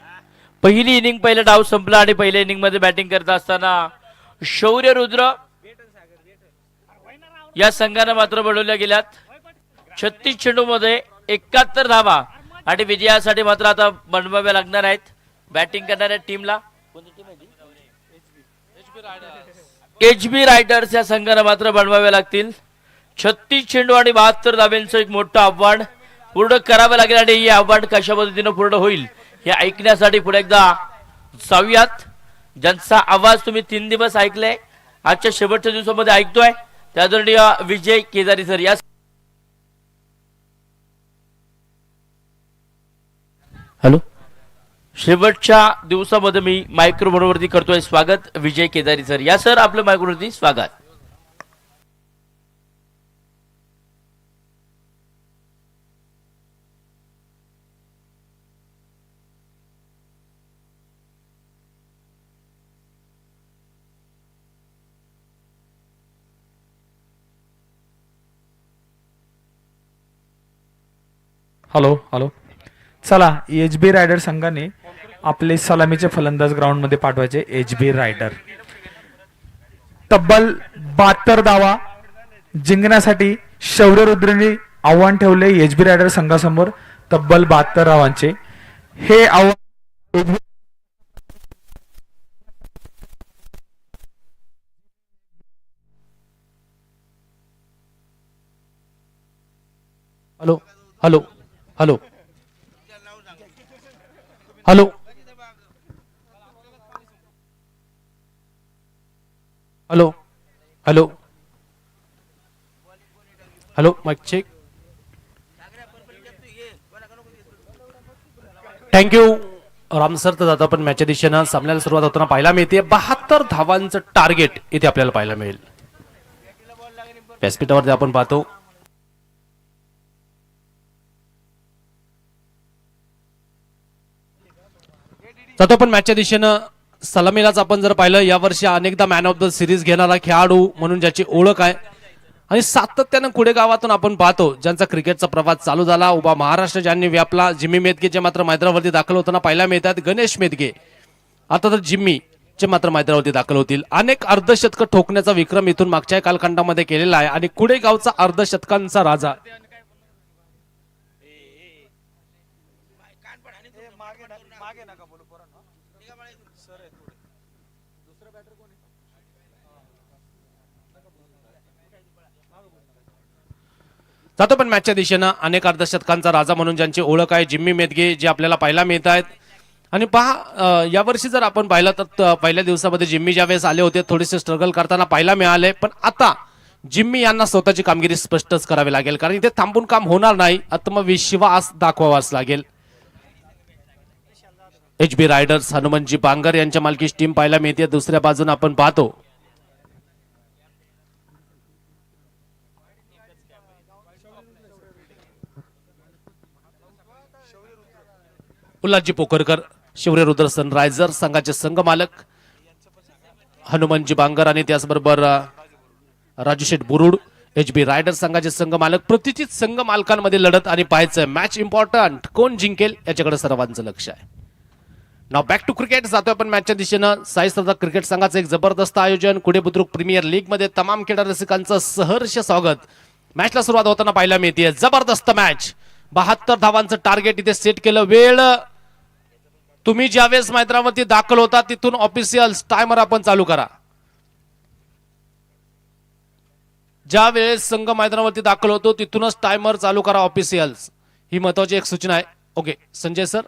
पहिली इनिंग पहिला डाव संपला आणि पहिल्या इनिंग मध्ये बॅटिंग करत असताना शौर्य रुद्र या संघाने मात्र बनवल्या गेल्यात 36 चेंडूमध्ये 71 धावा आणि विजयासाठी मात्र आता बनवाव्या लागणार आहेत बॅटिंग करणाऱ्या टीमला. HB रायडर्स या संघाने मात्र बनवावे लागतील. 36 चेंडू आणि 72 धाब्यांचं एक मोठं आव्हान पूर्ण करावं लागेल आणि हे आव्हान कशा पद्धतीनं पूर्ण होईल हे ऐकण्यासाठी पुढे एकदा जाऊयात. ज्यांचा आवाज तुम्ही 3 दिवस ऐकलाय आजच्या शेवटच्या दिवसामध्ये ऐकतोय त्या आदरणीय विजय केदारी सर या. हॅलो शेवटच्या दिवसामध्ये मी मायक्रोफोनवरती करतोय स्वागत विजय केदारी सर या. सर आपलं मायक्रोफोनवरती स्वागत.
Hello hello. चला HB रायडर संघाने आपले सलामीचे फलंदाज ग्राउंड मध्ये पाठवायचे. HB रायडर तब्बल 72 धावा जिंकण्यासाठी शौर्य रुद्रनी आव्हान ठेवले HB रायडर संघासमोर. तब्बल 72 धावांचे हे आव्हान
hello hello hello hello hello hello hello mike check. Thank you Ram sir. तर आता आपण मॅचच्या दिशेनं सामन्याला सुरुवात होताना पाहायला मिळते. 72 धावांचं टार्गेट इथे आपल्याला पाहायला मिळेल. व्यासपीठावरती आपण पाहतो जातो आपण मॅचच्या दिशेनं. सलामीलाच आपण जर पाहिलं यावर्षी अनेकदा मॅन ऑफ द सिरीज घेणारा खेळाडू म्हणून ज्याची ओळख आहे आणि सातत्यानं कुडे गावातून आपण पाहतो ज्यांचा क्रिकेटचा प्रवास चालू झाला उभा महाराष्ट्र ज्यांनी व्यापला. जिम्मी मेदगे जे मात्र मैदानावरती दाखल होताना पाहायला मिळतात. गणेश मेदगे आता तर जिम्मी जे मात्र मैदानावरती दाखल होतील. अनेक अर्धशतक ठोकण्याचा विक्रम इथून मागच्या कालखंडामध्ये केलेला आहे आणि कुडे गावचा अर्धशतकांचा राजा जातो पण मॅचच्या दिशेनं. अनेक अर्धशतकांचा राजा म्हणून ज्यांची ओळख आहे जिम्मी मेदगे जे आपल्याला पाहायला मिळत आहेत. आणि पहा यावर्षी जर आपण पाहिलं तर पहिल्या दिवसामध्ये जिम्मी ज्यावेळेस आले होते थोडेसे स्ट्रगल करताना पाहायला मिळाले. पण आता जिम्मी यांना स्वतःची कामगिरी स्पष्टच करावी लागेल कारण इथे थांबून काम होणार नाही. आत्मविश्वास दाखवावाच लागेल. HB रायडर्स हनुमंतजी बांगर यांच्या मालकीची टीम पाहायला मिळते. दुसऱ्या बाजूने आपण पाहतो उल्हासजी पोखरकर शौर्य रुद्र सनरायझर संघाचे संघ मालक हनुमंतजी बांगर आणि त्याचबरोबर राजू शेठ बुरुड HB रायडर संघाचे संघ मालक. प्रतिचित संघ मालकांमध्ये लढत आणि पाहायचं मॅच इम्पॉर्टंट कोण जिंकेल याच्याकडे सर्वांचं लक्ष आहे. नाव बॅक टू क्रिकेट जातोय आपण मॅचच्या दिशेनं. साई सरदार क्रिकेट संघाचं एक जबरदस्त आयोजन कुडे बुद्रुक प्रीमियर लीग मध्ये तमाम क्रीडा रसिकांचं सहर्ष स्वागत. मॅचला सुरुवात होताना पाहायला मिळते. जबरदस्त मॅच 72 धावांचं टार्गेट इथे सेट केलं. वेळ तुम्ही ज्यावेळेस मैदानावरती दाखल होता तिथून ऑफिशियल टायमर आपण चालू करा. ज्या वेळेस संघ मैदानावरती दाखल होतो तिथूनच टायमर चालू करा ऑफिशियल्स. ही महत्वाची एक सूचना आहे. ओके संजय सर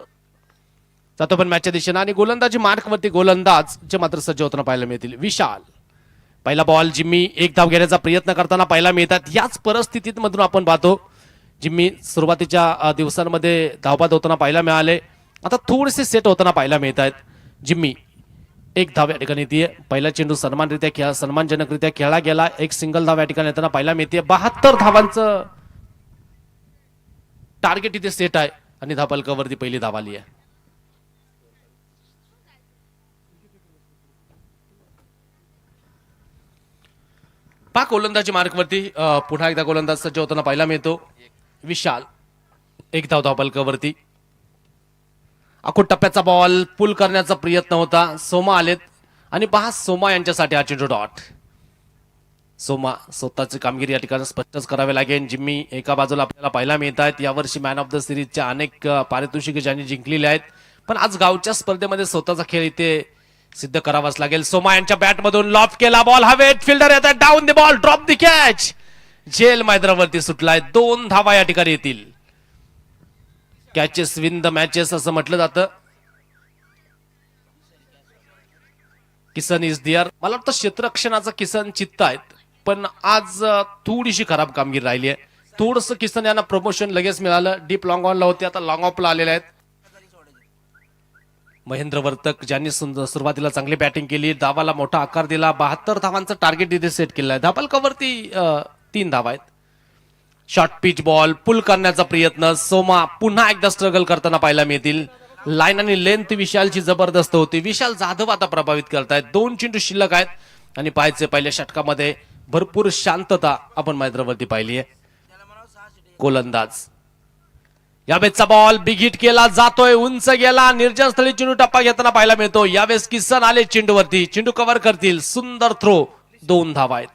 जातो पण मॅचच्या दिशेनं. आणि गोलंदाजी मार्कवरती गोलंदाज जे मात्र सज्ज होताना पाहायला मिळतील. विशाल पहिला बॉल जिम्मी एक धाव घेण्याचा प्रयत्न करताना पाहायला मिळतात. याच परिस्थितीत मधून आपण पाहतो जिम्मी सुरुवातीच्या दिवसांमध्ये धावबाद होताना पाहायला मिळाले. आता थोडेसे सेट होताना पाहायला मिळत आहेत. जिम्मी एक धाव या ठिकाणी येते. पहिला चेंडू सन्मानजनकरित्या खेळला गेला. एक सिंगल धाव या ठिकाणी येताना पाहायला मिळते. 72 धावांचं टार्गेट इथे सेट आहे आणि धावफलकावरती पहिली धाव आली आहे. पाक गोलंदाजी मार्कवरती पुन्हा एकदा गोलंदाज सज्ज होताना पाहायला मिळतो. विशाल एक धाव धावफलकावरती. अखो टप्प्याचा बॉल पुल करण्याचा प्रयत्न होता. सोमा आलेत आणि पहा सोमा यांच्यासाठी हा चेंडू डॉट. सोमा स्वतःची कामगिरी या ठिकाणी स्पष्टच करावे लागेल. जिम्मी एका बाजूला आपल्याला पाहायला मिळत आहेत. यावर्षी मॅन ऑफ द सिरीजच्या अनेक पारितोषिके ज्यांनी जिंकलेली आहेत, पण आज गावच्या स्पर्धेमध्ये स्वतःचा खेळ इथे सिद्ध करावाच लागेल. सोमा यांच्या बॅटमधून लॉफ केला बॉल हवेत. फिल्डर येतात down the ball, drop the catch. झेल मैदानावरती सुटलाय. 2 धावा या ठिकाणी येतील. कॅचेस विन द मॅचेस असं म्हटलं जातं. किसन इज दियर. मला वाटतं क्षेत्ररक्षणाचा किसन चित्त आहेत, पण आज थोडीशी खराब कामगिरी राहिली आहे. थोडंसं किसन यांना प्रमोशन लगेच मिळालं. डीप लॉंग ऑनला होते, आता लॉंग ऑफला आलेले आहेत. महेंद्र वर्तक ज्यांनी सुरुवातीला चांगली बॅटिंग केली, धावाला मोठा आकार दिला. 72 धावांचं टार्गेट इथे सेट केलं आहे. धापलकावरती 3 धावा आहेत. शॉर्ट पिच बॉल पुल करण्याचा प्रयत्न. सोमा पुन्हा एकदा स्ट्रगल करताना पाहायला मिळतील. लाईन आणि लेंथ विशालची जबरदस्त होती. विशाल जाधव आता प्रभावित करतायत. 2 चेंडू शिल्लक आहेत आणि पाहायचे पहिल्या षटकामध्ये भरपूर शांतता आपण मैदानावरती पाहिली आहे. गोलंदाज यावेळेचा बॉल बिग हिट केला जातोय, उंच गेला. निर्जन स्थळी चेंडू टप्पा घेताना पाहायला मिळतो. यावेळेस किसन आले चेंडूवरती, चेंडू कव्हर करतील. सुंदर थ्रो. 2 धावा आहेत.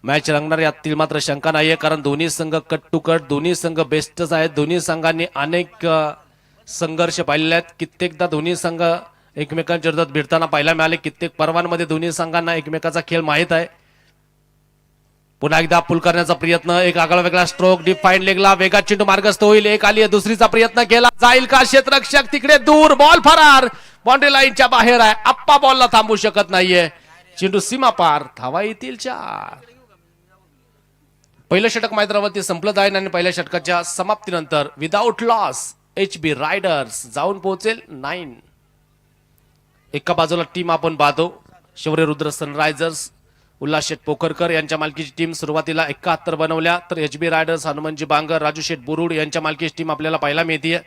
मॅच रंगणार यातील मात्र शंका नाहीये, कारण दोन्ही संघ कट टू कट, दोन्ही संघ बेस्टच आहेत. दोन्ही संघांनी अनेक संघर्ष पाहिलेले आहेत. कित्येकदा दोन्ही संघ एकमेकांच्या विरोधात भिडताना पाहायला मिळाले. कित्येक पर्वांमध्ये दोन्ही संघांना एकमेकाचा खेळ माहित आहे. पुन्हा एकदा पुल करण्याचा प्रयत्न. एक आगळा वेगळा स्ट्रोक डीप फाईन लेगला. वेगात चेंडू मार्गस्थ होईल. एक आली आहे, दुसरीचा प्रयत्न केला जाईल का? क्षेत्ररक्षक तिकडे दूर. बॉल फरार. बाउंड्री लाईनच्या बाहेर आहे. आप्पा बॉलला थांबू शकत नाहीये. चेंडू सीमा पार. धावा येतील 4. पहिलं षटक मैदानावरती संपलं जाईल आणि पहिल्या षटकाच्या समाप्तीनंतर विदाउट लॉस HB रायडर्स जाऊन पोहोचेल 9. एका बाजूला टीम आपण पाहतो. शौर्यरुद्र सनरायझर्स उल्हास शेठ पोखरकर यांच्या मालकीची टीम सुरुवातीला 71 बनवल्या, तर HB रायडर्स हनुमानजी बांगर राजू शेठ बुरुड यांच्या मालकीची टीम आपल्याला पाहायला मिळते.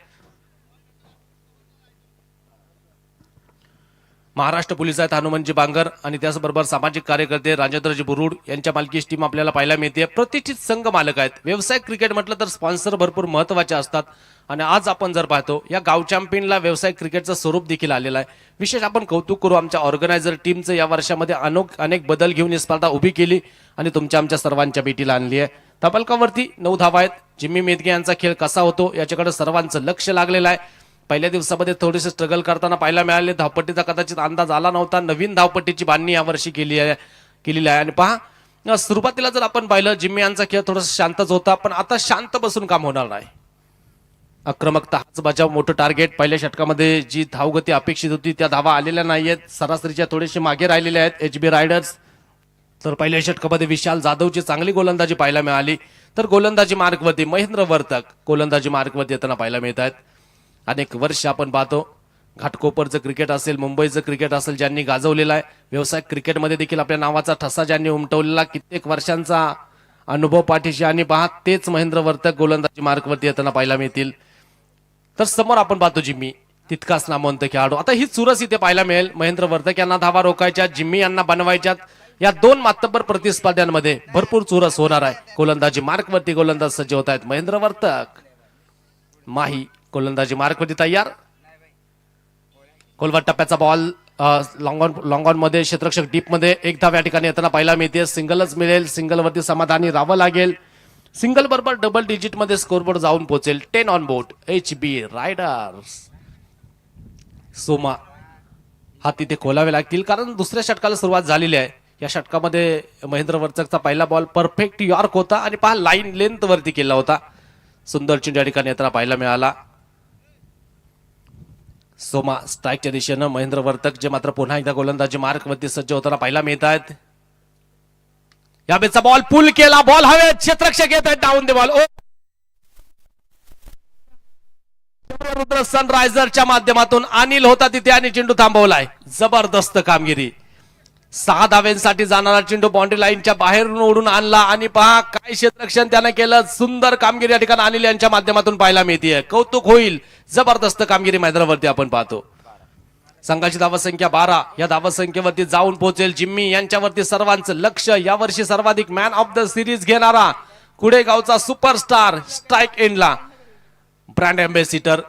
महाराष्ट्र पोलीस आहेत हनुमानजी बांगर आणि त्याचबरोबर सामाजिक कार्यकर्ते राजेंद्रजी बुरुड यांच्या मालकीची टीम आपल्याला पाहायला मिळते. प्रतिष्ठित संघ मालक आहेत. व्यावसायिक क्रिकेट म्हटलं तर स्पॉन्सर भरपूर महत्वाचे असतात आणि आज आपण जर पाहतो या गाव चॅम्पियनला व्यावसायिक क्रिकेटचं स्वरूप देखील आलेलं आहे. विशेष आपण कौतुक करू आमच्या ऑर्गनायझर टीमचं. या वर्षामध्ये अनेक बदल घेऊन ही स्पर्धा उभी केली आणि आमच्या सर्वांच्या भेटीला आणली आहे. तबलकावरती 9 धावा आहेत. जिम्मी मेदगे यांचा खेळ कसा होतो याच्याकडे सर्वांचं लक्ष लागलेलं आहे. पहिल्या दिवसामध्ये थोडेसे स्ट्रगल करताना पाहायला मिळाले. धावपट्टीचा कदाचित अंदाज आला नव्हता. नवीन धावपट्टीची बांधणी यावर्षी केलेली आहे. आणि पहा सुरुवातीला जर आपण पाहिलं जिम्मी यांचा खेळ थोडासा शांतच होता, पण आता शांत बसून काम होणार नाही. आक्रमकता हाच बचाव मोठं टार्गेट. पहिल्या षटकामध्ये जी धावगती अपेक्षित होती त्या धावा आलेल्या नाहीयेत. सरासरीच्या थोडेसे मागे राहिलेले आहेत HB रायडर्स. तर पहिल्या षटकामध्ये विशाल जाधवची चांगली गोलंदाजी पाहायला मिळाली, तर गोलंदाजी मार्कवरती महेंद्र वर्तक गोलंदाजी मार्कवरती येताना पाहायला मिळत आहेत. अनेक वर्ष आपण पाहतो घाटकोपरचं क्रिकेट असेल, मुंबईचं क्रिकेट असेल, ज्यांनी गाजवलेलं आहे. व्यावसायिक क्रिकेटमध्ये देखील आपल्या नावाचा ठसा ज्यांनी उमटवलेला, कित्येक वर्षांचा अनुभव पाठीशी आणि पहा तेच महेंद्र वर्तक गोलंदाजी मार्कवरती येताना पाहायला मिळतील. तर समोर आपण पाहतो जिम्मी तितकाच नामवंत खेळाडू. आता ही चुरस इथे पाहायला मिळेल. महेंद्र वर्तक यांना धावा रोखायच्या, जिम्मी यांना बनवायच्यात. या 2 मातब्बर प्रतिस्पर्ध्यांमध्ये भरपूर चुरस होणार आहे. गोलंदाजी मार्कवरती गोलंदाज सज्ज होत आहेत. महेंद्र वर्तक, माही गोलंदाजी मार्कवरती तयार. खोलवर टप्प्याचा बॉल लॉंग ऑन मध्ये क्षेत्ररक्षक डीप मध्ये 1 धाव या ठिकाणी येताना पाहायला मिळते. सिंगलच मिळेल. सिंगलवरती समाधानी राहावं लागेल. सिंगल बरोबर डबल डिजिट मध्ये स्कोरबोर्ड जाऊन पोहोचेल. 10 on board HB riders. Soma हा तिथे खोलावे लागतील, कारण दुसऱ्या षटकाला सुरुवात झालेली आहे. या षटकामध्ये महेंद्र वर्तकचा पहिला बॉल परफेक्ट यॉर्क होता आणि पहा लाईन लेंथ वरती केला होता. सुंदर चेंडू या ठिकाणी येताना पाहायला मिळाला. सोमा स्ट्राईकच्या दिशेनं महेंद्र वर्तक जे मात्र पुन्हा एकदा गोलंदाजी मार्कवरती सज्ज होताना पाहायला मिळत आहेत. या बेचा बॉल पुल केला. बॉल हवेत. क्षेत्ररक्षक येत आहेत डाऊन द बॉल. रुद्र सनरायझरच्या माध्यमातून अनिल होता तिथे आणि चेंडू थांबवलाय. जबरदस्त कामगिरी. 6 धाव्यांसाठी जाणारा चेंडू बाउंड्री लाईनच्या बाहेरून ओढून आणला आणि पहा काय क्षेत्ररक्षण त्याने केलं. सुंदर कामगिरी या ठिकाणी अनिल यांच्या माध्यमातून पाहायला मिळते. कौतुक होईल. जबरदस्त कामगिरी मैदानावरती आपण पाहतो. संघाची धावसंख्या 12. या धावसंख्येवरती जाऊन पोहोचेल जिम्मी. यांच्यावरती सर्वांचं लक्ष. यावर्षी सर्वाधिक मॅन ऑफ द सिरीज घेणारा कुडेगावचा सुपरस्टार स्ट्राईक एंडला ब्रँड एम्बेसिडर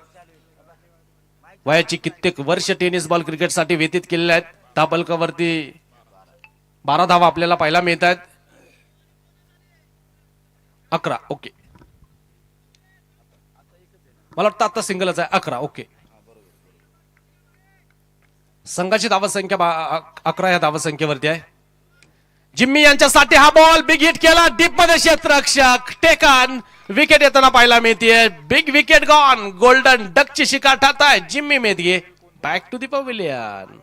वयाची कित्येक वर्ष टेनिस बॉल क्रिकेटसाठी व्यतीत केलेले आहेत. धाबलकावरती 12 धावा आपल्याला पाहायला मिळत आहेत. 11. ओके, मला वाटतं आता सिंगलच आहे. 11. ओके, संघाची धावसंख्या 11 या धावसंख्येवरती आहे. जिम्मी यांच्यासाठी हा बॉल बिग हिट केला डीप मध्ये, क्षेत्ररक्षक टेकन, विकेट येताना पाहायला मिळते. Big wicket gone. गोल्डन डकची शिकार ठात आहे Jimmy Medge. Back to the pavilion.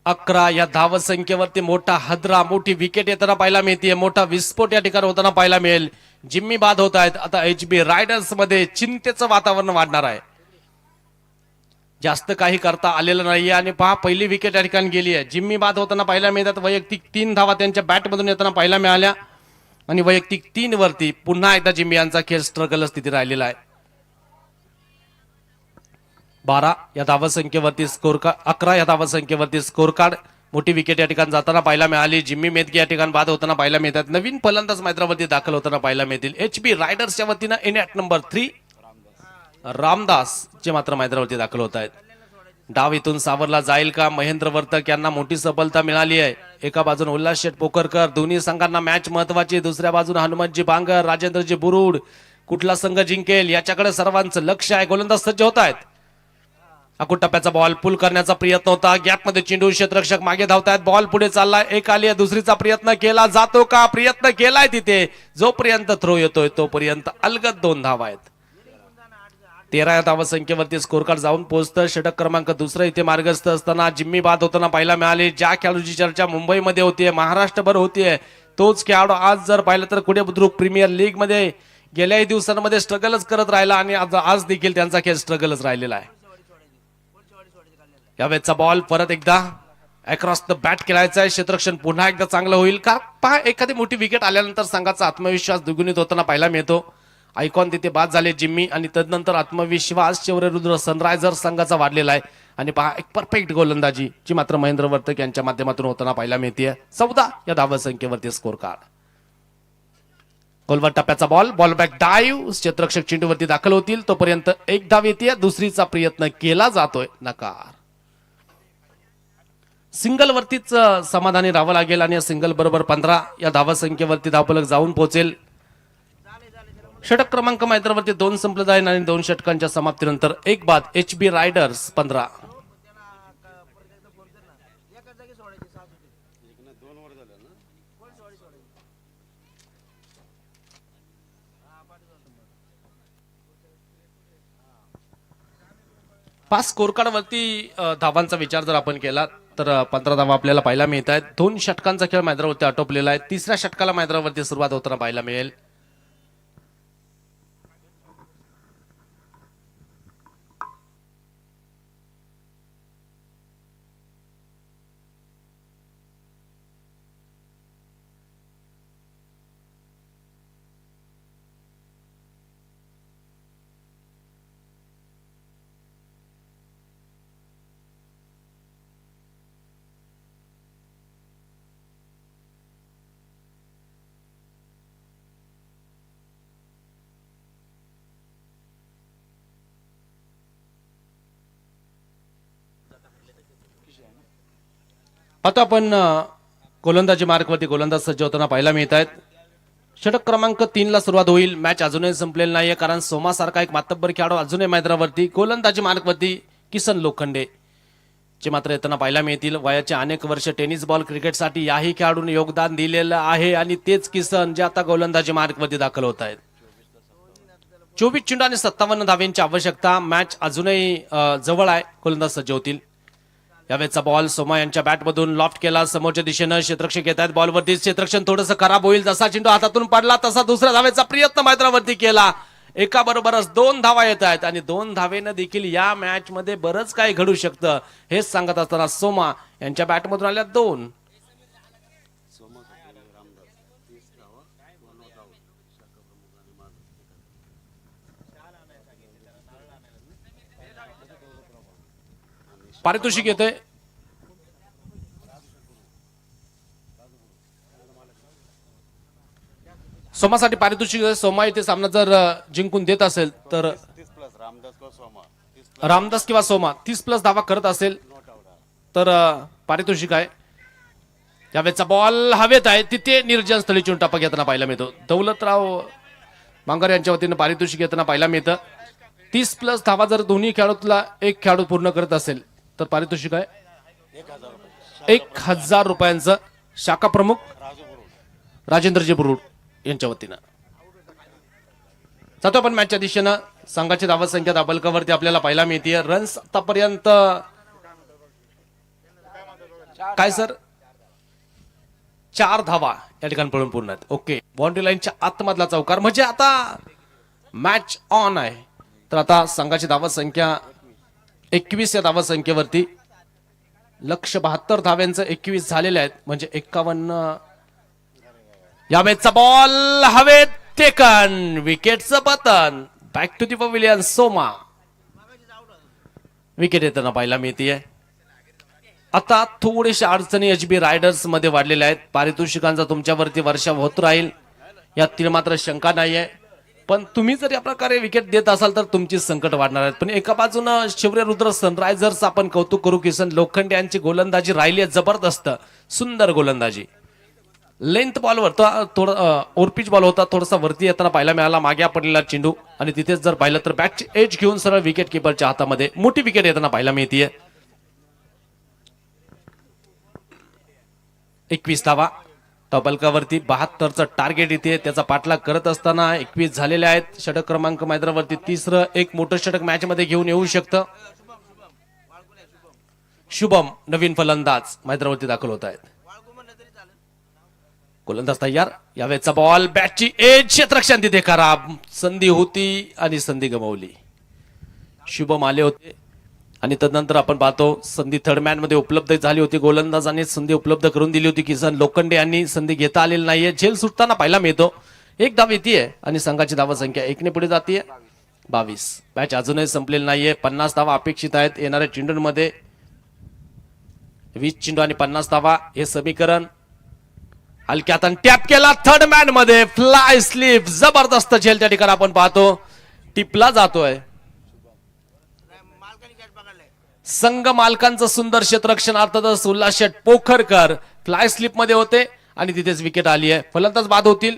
11 या धावसंख्येवरती मोठा हदरा, मोठी विकेट येताना पाहायला मिळते. मोठा विस्फोट या ठिकाणी होताना पाहायला मिळेल. जिम्मी बाद होत आहेत. आता HB रायडर्स मध्ये चिंतेचं वातावरण वाढणार आहे. जास्त काही करता आलेलं नाहीये आणि पहा पहिली विकेट या ठिकाणी गेली आहे. जिम्मी बाद होताना पाहायला मिळतात. वैयक्तिक 3 धावा त्यांच्या बॅटमधून येताना पाहायला मिळाल्या आणि वैयक्तिक 3 वरती पुन्हा एकदा जिम्मी यांचा खेळ स्ट्रगल स्थिती राहिलेला आहे. 12 या धावसंख्येवरती स्कोर कार्ड, 11 या धावसंख्येवरती स्कोर कार्ड. मोठी विकेट या ठिकाणी जाताना पाहायला मिळाली. जिम्मी मेदगे या ठिकाणी बाद होताना पाहायला मिळतात. नवीन फलंदाज मैदानावरती दाखल होताना पाहायला मिळतील. HB रायडर्सच्या वतीनं इन ॲट नंबर 3 रामदास जे मात्र मैदानावरती दाखल होत आहेत. डाव इथून सावरला जाईल का? महेंद्र वर्तक यांना मोठी सफलता मिळाली आहे. एका बाजूने उल्हास शेठ पोकरकर. दोन्ही संघांना मॅच महत्वाची. दुसऱ्या बाजूने हनुमंतजी बांगर, राजेंद्रजी बुरुड. कुठला संघ जिंकेल याच्याकडे सर्वांचं लक्ष आहे. गोलंदाज सज्ज होत आहेत. अकूट टप्प्याचा बॉल पुल करण्याचा प्रयत्न होता. गॅपमध्ये चेंडू, क्षेत्ररक्षक मागे धावतायत. बॉल पुढे चाललाय. एक आली आहे, दुसरीचा प्रयत्न केला जातो का? प्रयत्न केलाय तिथे. जोपर्यंत थ्रो येतोय तोपर्यंत अलगद 2 धावा आहेत. 13 या धावसंख्येवरती स्कोर कार्ड जाऊन पोहोचतं. षटक क्रमांक 2 इथे मार्गस्थ असताना जिम्मी बाद होताना पाहायला मिळाले. ज्या खेळाडूची चर्चा मुंबईमध्ये होतीये, महाराष्ट्रभर होतीये, तोच खेळाडू आज जर पाहिलं तर कुडे बुद्रुक प्रीमियर लीग मध्ये गेल्याही दिवसांमध्ये स्ट्रगलच करत राहिला आणि आज देखील त्यांचा खेळ स्ट्रगलच राहिलेला आहे. यावेळेचा बॉल परत एकदा अक्रॉस द बॅट खेळायचा आहे. क्षेत्ररक्षण पुन्हा एकदा चांगलं होईल का? पहा एखादी मोठी विकेट आल्यानंतर संघाचा आत्मविश्वास द्विगुणित होताना पाहायला मिळतो. आयकॉन तिथे बाद झाले जिम्मी आणि तदनंतर आत्मविश्वास रुद्र सनरायझर्स संघाचा वाढलेला आहे. आणि पहा एक परफेक्ट गोलंदाजी जी मात्र महेंद्र वर्तक यांच्या माध्यमातून होताना पाहायला मिळते. 14 या धावसंख्येवरती स्कोर कार्ड. गोलवर टप्प्याचा बॉल, बॉल बॅक डाईव्ह. क्षेत्ररक्षक चेंडूवरती दाखल होतील तोपर्यंत 1 धाव येते. दुसरीचा प्रयत्न केला जातोय, नकार. सिंगल वरतीच समाधानी राहावं लागेल आणि सिंगल बरोबर 15 या धावसंख्येवरती धावफलक जाऊन पोहोचेल. षटक क्रमांक मैदानावरती 2 संपलं जाईल आणि 2 षटकांच्या समाप्तीनंतर 1 बाद. HB riders 15. पाच स्कोर कार्ड वरती धावांचा विचार जर आपण केला तर 15 धावा आपल्याला पाहायला मिळत आहेत. 2 षटकांचा खेळ मैदानावरती आटोपलेला आहे. 3ऱ्या षटकाला मैदानावरती सुरुवात होताना पाहायला मिळेल. आता आपण गोलंदाजी मार्कवरती गोलंदाज सज्ज होताना पाहायला मिळत आहेत. षटक क्रमांक 3 ला सुरुवात होईल. मॅच अजूनही संपलेली नाहीये कारण सोमासारखा एक मातब्बर खेळाडू अजूनही मैदानावरती. गोलंदाजी मार्कवरती किसन लोखंडे जे मात्र येताना पाहायला मिळतील. वयाचे अनेक वर्ष टेनिस बॉल क्रिकेटसाठी याही खेळाडूने योगदान दिलेलं आहे आणि तेच किसन जे आता गोलंदाजी मार्कवरती दाखल होत आहेत. 24 चेंडू आणि 57 धावेंची आवश्यकता. मॅच अजूनही जवळ आहे. गोलंदाज सज्ज होतील. यावेळेचा बॉल सोमा यांच्या बॅटमधून लॉफ्ट केला. समोरच्या दिशेनं क्षेत्ररक्षक येत आहेत. बॉलवरती क्षेत्ररक्षण थोडंसं खराब होईल. जसा चेंडू हातातून पडला तसा दुसऱ्या धावेचा प्रयत्न मैदानावरती केला. एका बरोबरच 2 धावा येत आहेत आणि 2 धावेनं देखील या मॅच मध्ये बरंच काही घडू शकतं हेच सांगत असताना सोमा यांच्या बॅटमधून आल्या 2. पारितोषिक येते. सोमासाठी पारितोषिक आहे. सोमा इथे सामना जर जिंकून देत असेल तर रामदास किंवा सोमा 30+ धावा करत असेल तर पारितोषिक आहे. त्यावेळेचा बॉल हवेत आहे, तिथे निर्जन स्थळी टप्पा घेताना पाहायला मिळतो. दौलतराव बांगर यांच्या वतीनं पारितोषिक घेताना पाहायला मिळतं. 30+ धावा जर दोन्ही खेळाडूला एक खेळाडू पूर्ण करत असेल तर पारितोषिक आहे 1000 रुपयांचं. शाखा प्रमुख राजेंद्रजी बुरुड यांच्या वतीनं जातो आपण मॅचच्या दिशेनं. संघाची धावा संख्या दाबलकावरती आपल्याला पाहायला मिळते. रन्स आतापर्यंत काय सर 4 धावा या ठिकाणी पळून पूर्ण आहेत. ओके, बाउंड्री लाईनच्या आतमधला चौकार म्हणजे आता मॅच ऑन आहे. तर आता संघाची धावा संख्या 21 या धावा संख्येवरती. लक्ष 72 धाव्यांचं 21 झालेले आहेत म्हणजे 51. या मॅचचा बॉल हवेत टेकन, विकेटचं पतन. Back to the pavilion. सोमा विकेट येताना पाहायला मिळते. आता थोडेशा अडचणी HB रायडर्स मध्ये वाढलेल्या आहेत. पारितोषिकांचा तुमच्यावरती वर्षाव होत राहील यात मात्र शंका नाहीये. पण तुम्ही जर या प्रकारे विकेट देत असाल तर तुमची संकट वाढणार आहेत. पण एका बाजूनं शौर्यरुद्र सनरायझर्स आपण कौतुक करू. किसन लोखंडे यांची गोलंदाजी राहिली आहे जबरदस्त, सुंदर गोलंदाजी. लेंथ बॉलवर थोडं ओरपिच बॉल होता, थोडासा वरती येताना पाहायला मिळाला. मागे पडलेला चेंडू आणि तिथेच जर पाहिलं तर बॅकची एज घेऊन सरळ विकेट किपरच्या हातामध्ये मोठी विकेट येताना पाहायला मिळते. 21 धावा टॉपलकावरती. 72चं टार्गेट इथे त्याचा पाठलाग करत असताना 21 झालेले आहेत. षटक क्रमांक मैदानावरती तिसरं एक मोठं षटक मॅच मध्ये घेऊन येऊ शकतं. शुभम नवीन फलंदाज मैदानावरती दाखल होत आहेत. गोलंदाज तयार. यावेळेचा बॉल बॅटची एज, क्षेत्ररक्षण तिथे खराब. संधी होती आणि संधी गमावली. शुभम आले होते आणि तदनंतर आपण पाहतो संधी थर्डमॅन मध्ये उपलब्ध झाली होती. गोलंदाजांनी संधी उपलब्ध करून दिली होती. किसन लोखंडे यांनी संधी घेता आलेली नाहीये. झेल सुटताना पाहायला मिळतो. एक धाव येते आणि संघाची धावा संख्या 1 ने पुढे जाते. 22. मॅच अजूनही संपलेली नाहीये. 50 धावा अपेक्षित आहेत येणाऱ्या चेंडूंमध्ये. 20 चेंडू आणि 50 धावा हे समीकरण. हलक्या हाताने टॅप केला थर्ड मॅन मध्ये. फ्लाय स्लिप, जबरदस्त झेल त्या ठिकाणी आपण पाहतो टिपला जातोय. संघ मालकांचं सुंदर क्षेत्ररक्षण अर्थातच उल्हास शेठ पोखरकर फ्लाय स्लिप मध्ये होते आणि तिथेच विकेट आली आहे. फलंदाज बाद होतील.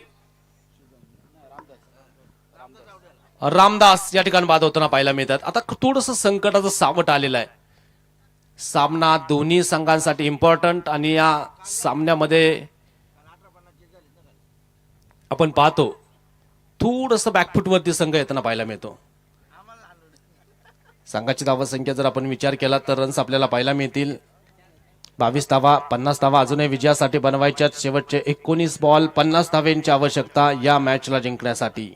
रामदास या ठिकाणी बाद होताना पाहायला मिळतात. आता थोडस संकटाचं सावट आलेलं आहे. सामना दोन्ही संघांसाठी इम्पॉर्टंट आणि या सामन्यामध्ये आपण पाहतो थोडस बॅकफुट वरती संघ येताना पाहायला मिळतो. संघाची धावा संख्या जर आपण विचार केला तर रन्स आपल्याला पाहायला मिळतील 22 धावा. 50 धावा अजूनही विजयासाठी बनवायच्या. शेवटचे 19 बॉल 50 धाव्यांची आवश्यकता या मॅचला जिंकण्यासाठी.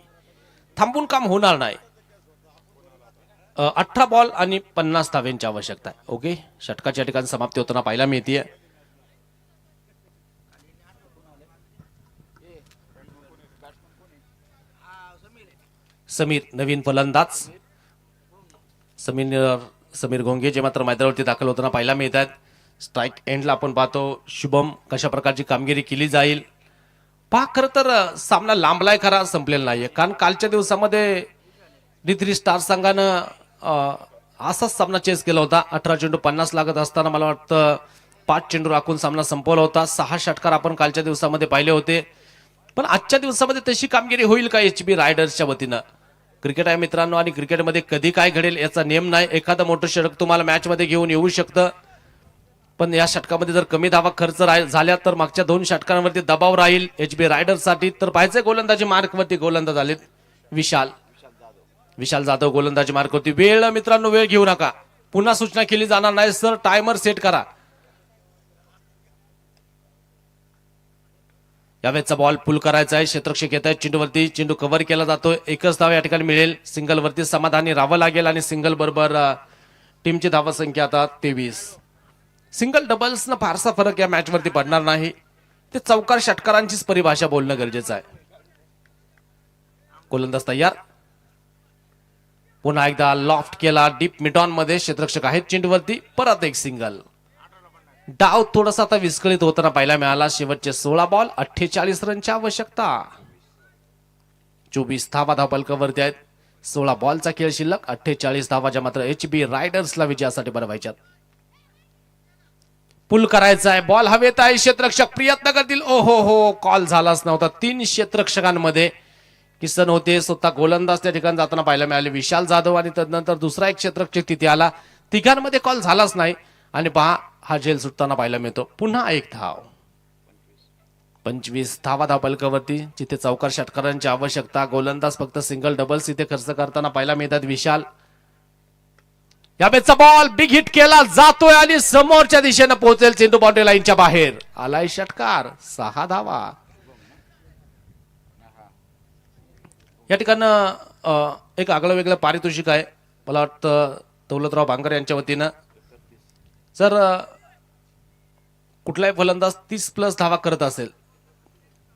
थांबून काम होणार नाही. 18 बॉल आणि 50 धाव्यांची आवश्यकता आहे. ओके, षटकाच्या ठिकाणी समाप्ती होताना पाहायला मिळते. समीर नवीन फलंदाज. समीर घोंगे जे मात्र मैदानावरती दाखल होताना पाहायला मिळतात. स्ट्राईक एंडला आपण पाहतो शुभम कशा प्रकारची कामगिरी केली जाईल. पहा खरं तर सामना लांबलाय खरा, संपलेला नाहीये. कारण कालच्या दिवसामध्ये D3 स्टार संघानं असाच सामना चेस केला होता. 18 चेंडू 50 लागत असताना मला वाटतं 5 चेंडू राखून सामना संपवला होता. 6 षटकार आपण कालच्या दिवसामध्ये पाहिले होते. पण आजच्या दिवसामध्ये तशी कामगिरी होईल का HB रायडर्सच्या वतीनं? क्रिकेट आहे मित्रांनो आणि क्रिकेटमध्ये कधी काय घडेल याचा नियम नाही. एखादं मोठं षटक तुम्हाला मॅच मध्ये घेऊन येऊ शकतं. पण या षटकामध्ये जर कमी धावा खर्च झाल्या तर मागच्या 2 षटकांवरती दबाव राहील HB रायडर्ससाठी. तर पाहिजे गोलंदाजी मार्कवरती गोलंदाज आलेत. विशाल जाधव गोलंदाजी मार्कवरती. वेळ मित्रांनो, वेळ घेऊ नका. पुन्हा सूचना केली जाणार नाही सर. टायमर सेट करा. यावेळेचा बॉल पुल करायचा आहे. क्षेत्ररक्षक येत आहे चेंडूवरती. चेंडू कव्हर केला जातोय. एकच धाव या ठिकाणी मिळेल. सिंगल वरती समाधानी राहावं लागेल आणि सिंगल बरोबर टीमची धावा संख्या आता 23. सिंगल डबल्स न फारसा फरक या मॅच वरती पडणार नाही. ते चौकार षटकारांचीच परिभाषा बोलणं गरजेचं आहे. गोलंदाज तयार. पुन्हा एकदा लॉफ्ट केला डीप मिडॉन मध्ये. क्षेत्ररक्षक आहेत चेंडूवरती. परत एक सिंगल. डाव थोडासा आता विस्कळीत होताना पाहायला मिळाला. शेवटचे 16 बॉल 48 रनची आवश्यकता. 24 धावा धावपलकावरती आहेत. 16 बॉलचा खेळ शिल्लक. 48 धावा ज्या मात्र HB रायडर्सला विजयासाठी बनवायच्यात. पुल करायचा आहे. बॉल हवेत आहे. क्षेत्ररक्षक प्रयत्न करतील. ओहो हो, कॉल झालाच नव्हता. 3 क्षेत्ररक्षकांमध्ये किसन होते. स्वतः गोलंदाज त्या ठिकाणी जाताना पाहायला मिळाले विशाल जाधव आणि त्यानंतर दुसरा एक क्षेत्ररक्षक तिथे आला. तिघांमध्ये कॉल झालाच नाही आणि पहा हा झेल सुटताना पाहायला मिळतो. पुन्हा एक धाव. 25 धावा धावपलकावरती जिथे चौकार षटकारांची आवश्यकता. गोलंदाज फक्त सिंगल डबल्स इथे खर्च करताना पाहायला मिळतात. विशाल या बेचा बॉल बिग हिट केला जातोय आणि समोरच्या दिशेने पोहोचेल. चेंडू बाउंड्री लाईनच्या बाहेर आलाय षटकार. 6 धावा. या ठिकाणं एक आगळं वेगळं पारितोषिक आहे. मला वाटतं दौलतराव बांगर यांच्या वतीनं जर कुठलाही फलंदाज 30+ धावा करत असेल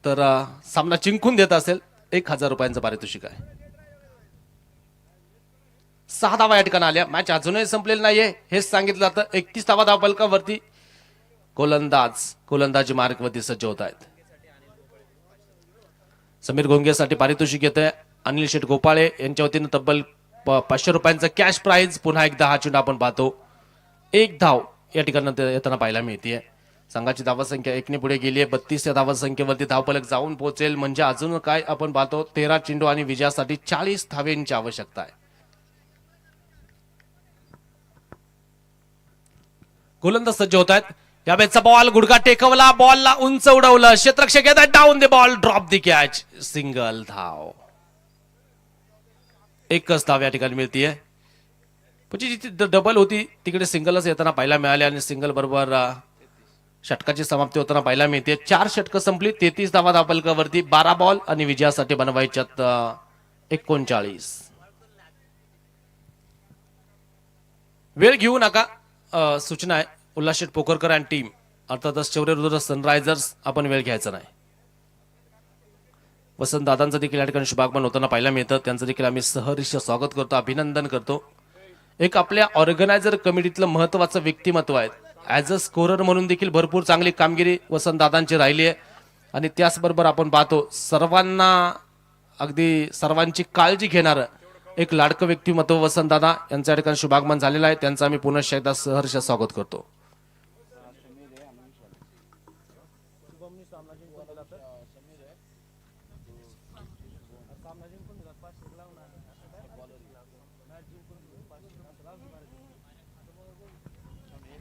तर सामना जिंकून देत असेल 1000 रुपयांचं पारितोषिक आहे. 6 धावा या ठिकाणी आल्या. मॅच अजूनही संपलेली नाहीये हेच सांगितलं जातं. 31 धावा धावपलकावरती गोलंदाजी मार्गवरती सज्ज होत आहेत. समीर घोंगेसाठी पारितोषिक येत आहे. अनिल शेठ गोपाळे यांच्या वतीनं तब्बल 500 रुपयांचं कॅश प्राइज. पुन्हा एकदा हा चेंडू आपण पाहतो. 1 धाव या ठिकाणी येताना पाहायला मिळते. संघाची धावसंख्या 1 ने पुढे गेली आहे. 32 या धावसंख्येवरती धावफलक जाऊन पोहोचेल. म्हणजे अजून काय आपण पाहतो 13 चेंडू आणि विजयासाठी 40 धावेंची आवश्यकता आहे. गोलंदाज सज्ज होत आहेत. या बेचा बॉल गुडघा टेकवला. बॉलला उंच उडवलं. क्षेत्ररक्षक येतात. Down the ball. Drop the catch. Single धाव. एकच धाव या ठिकाणी मिळतीये. म्हणजे जिथे डबल होती तिकडे सिंगलच येताना पाहायला मिळाले आणि सिंगल बरोबर षटकाची समाप्ती होताना पाहायला मिळते. 4 षटकं संपली. 33 धावा धावपलकावरती. 12 बॉल आणि विजयासाठी बनवायच्यात 39. वेळ घेऊ नका. सूचना आहे उल्हास शेठ पोकरकर आणि टीम अर्थातच शौर्यरुद्र सनरायझर्स आपण वेळ घ्यायचा नाही. वसंत दादांचं देखील या ठिकाणी शुभागमन होताना पाहायला मिळतं. त्यांचं देखील आम्ही सहर्ष स्वागत करतो. अभिनंदन करतो. एक आपल्या ऑर्गनायझर कमिटीतलं महत्वाचं व्यक्तिमत्व आहे. ऍज अ स्कोरर म्हणून देखील भरपूर चांगली कामगिरी वसंत दादांची राहिली आहे आणि त्याचबरोबर आपण पाहतो सर्वांना अगदी सर्वांची काळजी घेणारं एक लाडकं व्यक्तिमत्व वसंत दादा यांचं या ठिकाणी शुभागमन झालेलं आहे. त्यांचं आम्ही पुनश्च एकदा सहर्ष स्वागत करतो.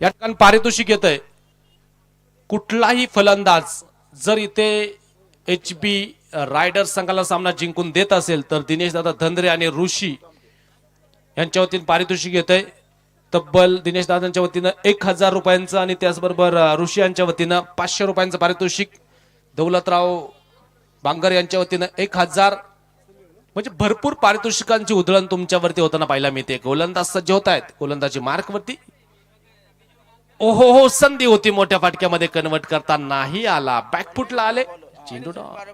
या ठिकाणी पारितोषिक येत आहे. कुठलाही फलंदाज जर इथे HB रायडर्स संघाला सामना जिंकून देत असेल तर दिनेश दादा धंद्रे आणि ऋषी यांच्या वतीने पारितोषिक येत आहे. तब्बल दिनेश दादांच्या वतीनं 1000 रुपयांचं आणि त्याचबरोबर ऋषी यांच्या वतीनं 500 रुपयांचं पारितोषिक. दौलतराव बांगर यांच्या वतीनं 1000. म्हणजे भरपूर पारितोषिकांची उधळण तुमच्यावरती होताना पाहायला मिळते. गोलंदाज सज्ज होत आहेत. गोलंदाजी मार्कवरती. ओहो हो, संधी होती मोठ्या फाटक्यामध्ये कन्वर्ट करता नाही आला. बॅकफुटला आले. चेंडू डॉट.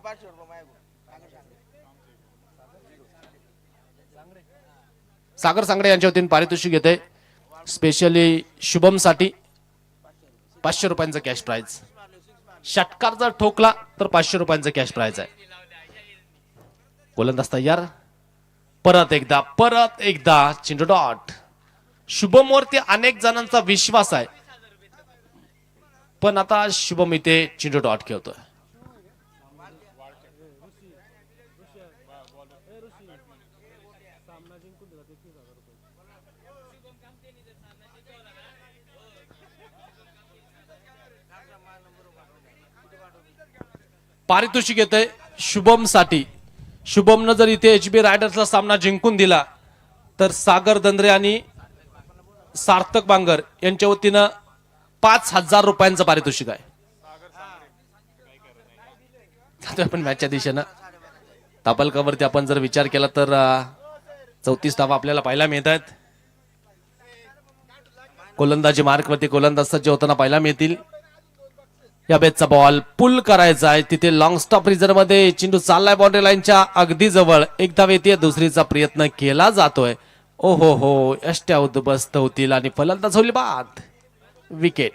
सागर सांगडे यांच्या वतीने पारितोषिक येते. स्पेशली शुभम साठी 500 रुपयांचं कॅश प्राइज. षटकार जर ठोकला तर 500 रुपयांचं कॅश प्राइज आहे. गोलंदाज तयार. परत एकदा चेंडू डॉट. शुभम वरती अनेक जणांचा विश्वास आहे पण आता शुभम इथे चेंडू डॉट खेळतोय. पारितोषिक येतंय शुभम साठी. शुभमनं जर इथे HB रायडर्सला सामना जिंकून दिला तर सागर दंद्रे आणि सार्थक बांगर यांच्या वतीनं 5000 रुपयांचं पारितोषिक आहे. आपण मॅचच्या दिशेनं तापलकावरती आपण जर विचार केला तर 34 धावा आपल्याला पाहायला मिळत आहेत. गोलंदाजी मार्कवरती गोलंदाज सज्ज होताना पाहायला मिळतील. या बेसचा बॉल पुल करायचा आहे. तिथे लॉंग स्टॉप रिझर्व मध्ये चेंडू चाललाय बाउंड्री लाईनच्या अगदी जवळ. एक धाव येते. दुसरीचा प्रयत्न केला जातोय. ओहो हो, यष्ट्या उद्ध्वस्त होतील आणि फलंदाज होईल बाद. विकेट.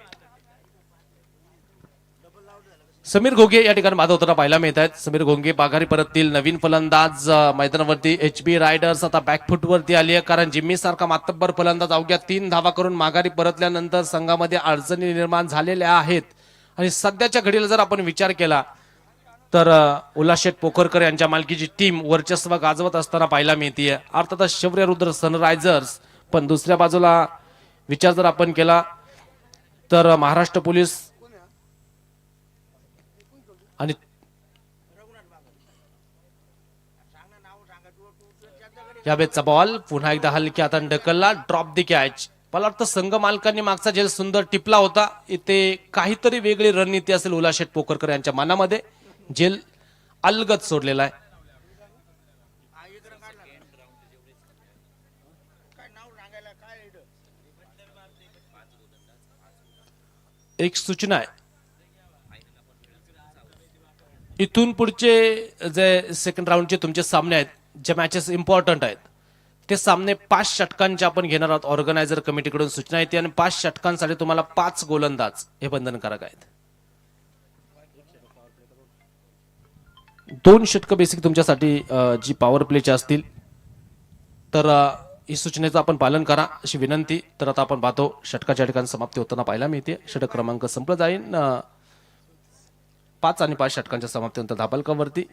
समीर घोगे या ठिकाणी बाद होताना पाहायला मिळत आहेत. समीर घोगे माघारी परततील. नवीन फलंदाज मैदानावरती HB रायडर्स आता बॅकफुटवरती आली आहे, कारण जिम्मी सारखा मातब्बर फलंदाज अवघ्या 3 धावा करून माघारी परतल्यानंतर संघामध्ये अडचणी निर्माण झालेल्या आहेत. आणि सध्याच्या घडीला जर आपण विचार केला तर उल्हासशेठ पोखरकर यांच्या मालकीची टीम वर्चस्व गाजवत असताना पाहायला मिळते. अर्थातच शौर्यरुद्र सनरायझर्स, पण दुसऱ्या बाजूला विचार जर आपण केला तर महाराष्ट्र पोलीस आणि या बेटचा बॉल पुन्हा एकदा हलक्या हाताने ढकलला, ड्रॉप द कॅच. मला वाटतं संघ मालकांनी मागचा झेल सुंदर टिपला होता. इथे काहीतरी वेगळी रणनीती असेल उल्हासशेठ पोखरकर यांच्या मनामध्ये. झेल अलगद सोडलेला आहे. एक सूचना आहे, इथून पुढचे जे सेकंड राऊंडचे तुमचे सामने आहेत, जे मॅचेस इम्पॉर्टंट आहेत, ते सामने 5 षटकांचे आपण घेणार आहोत. ऑर्गनायझर कमिटीकडून सूचना येते आणि 5 षटकांसाठी तुम्हाला 5 गोलंदाज हे बंधनकारक आहेत. 2 षटकं बेसिक तुमच्यासाठी जी पॉवर प्लेची असतील, तर ही सूचनेचं आपण पालन करा अशी विनंती. तर आता आपण पाहतो षटकाच्या ठिकाणी समाप्ती होताना पाहायला मिळते. षटक क्रमांक संपला जाईल. 5 आणि 5 षटकांच्या समाप्तीनंतर धाबलकावरती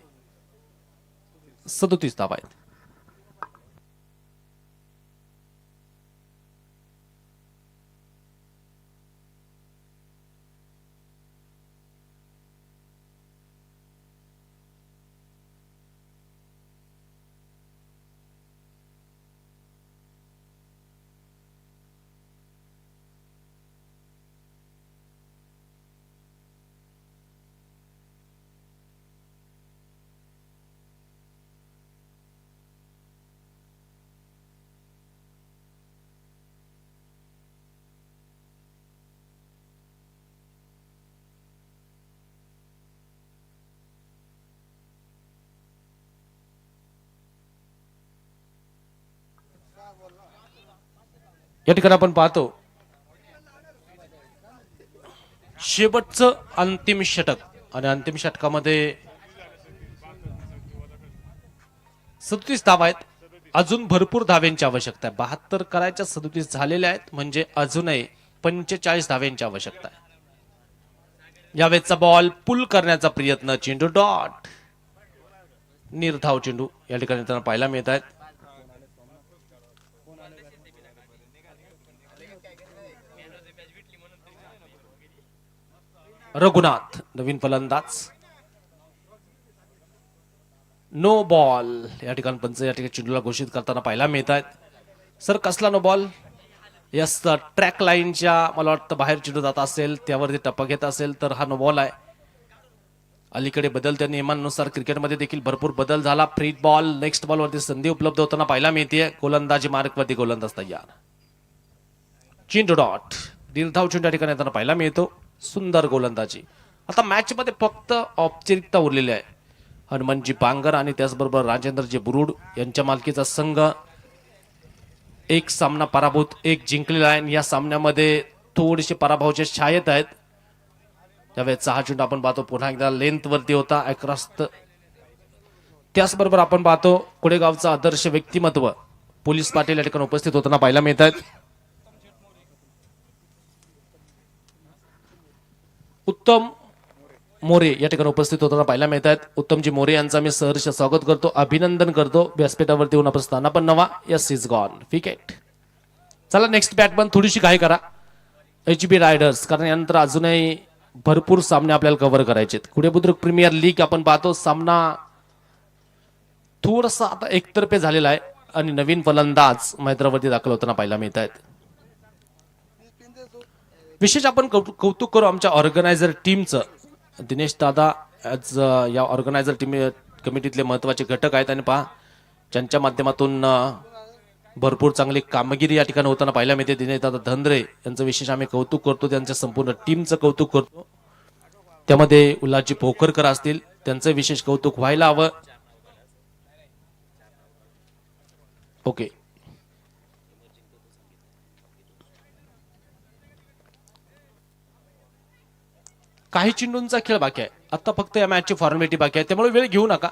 37 धावा आहेत. या ठिकाणी आपण पाहतो शेवटचं अंतिम षटक, आणि अंतिम षटकामध्ये 37 धावा आहेत. अजून भरपूर धाव्यांची आवश्यकता आहे. 72 करायच्या 37 झालेल्या आहेत, म्हणजे अजूनही 45 धाव्यांची आवश्यकता आहे. यावेळेचा बॉल पुल करण्याचा प्रयत्न, चेंडू डॉट, निर्धाव चेंडू या ठिकाणी त्यांना पाहायला मिळत आहेत. रघुनाथ नवीन फलंदाज, नो बॉल या ठिकाणी पंच या ठिकाणी चेंडूला घोषित करताना पाहायला मिळत आहेत. सर कसला नो बॉल? यस, ट्रॅक लाईनच्या मला वाटतं बाहेर चेंडू जात असेल, त्यावरती टप्पा घेत असेल तर हा नो बॉल आहे. अलीकडे बदलत्या नियमांनुसार क्रिकेटमध्ये देखील भरपूर बदल झाला. फ्री बॉल, नेक्स्ट बॉलवरती संधी उपलब्ध होताना पाहायला मिळते. गोलंदाजी मार्कवरती गोलंदाज तयार, चेंडू डॉट, निर्धाव चेंडू या ठिकाणी त्यांना पाहायला मिळतो. सुंदर गोलंदाजी. आता मॅच मध्ये फक्त औपचारिकता उरलेली आहे. हनुमानजी पांगर आणि त्याचबरोबर राजेंद्रजी बुरुड यांच्या मालकीचा संघ एक सामना पराभूत, एक जिंकलेला आहे. या सामन्यामध्ये थोडेसे पराभवाचे छायेत आहेत. त्यावेळेस 6 चेंडू आपण पाहतो पुन्हा एकदा लेंथ वरती होता अक्रॉस. त्याचबरोबर आपण पाहतो कुडेगावचा आदर्श व्यक्तिमत्व पोलीस पाटील या ठिकाणी उपस्थित होताना पाहायला मिळत आहेत. उत्तम मोरे या ठिकाणी उपस्थित होताना पाहायला मिळत आहेत. उत्तमजी मोरे यांचा मी सहर्ष स्वागत करतो, अभिनंदन करतो. व्यासपीठावरती येऊन आपण स्थान पण नवा. Yes is gone wicket. चला नेक्स्ट बॅटमन थोडीशी घाई करा. HB रायडर्स, कारण यानंतर अजूनही भरपूर सामने आपल्याला कव्हर करायचे आहेत. कुडेबुद्रुक प्रीमियर लीग आपण पाहतो सामना थोडासा आता एकतर्फे झालेला आहे आणि नवीन फलंदाज मैदानावरती दाखल होताना पाहायला मिळत आहेत. विशेष आपण कौतुक करू आमच्या ऑर्गनायझर टीमचं. दिनेश दादा ॲज या ऑर्गनायझर टीम कमिटीतले महत्वाचे घटक आहेत आणि पहा ज्यांच्या माध्यमातून भरपूर चांगली कामगिरी या ठिकाणी होताना पाहायला मिळते. दिनेश दादा धंद्रे यांचं विशेष आम्ही कौतुक करतो, त्यांच्या संपूर्ण टीमचं कौतुक करतो. त्यामध्ये उल्हासजी पोखरकर असतील, त्यांचं विशेष कौतुक व्हायला हवं. ओके, काही चेंडूंचा खेळ बाकी आहे. आता फक्त या मॅचची फॉर्मॅलिटी बाकी आहे, त्यामुळे वेळ घेऊ नका.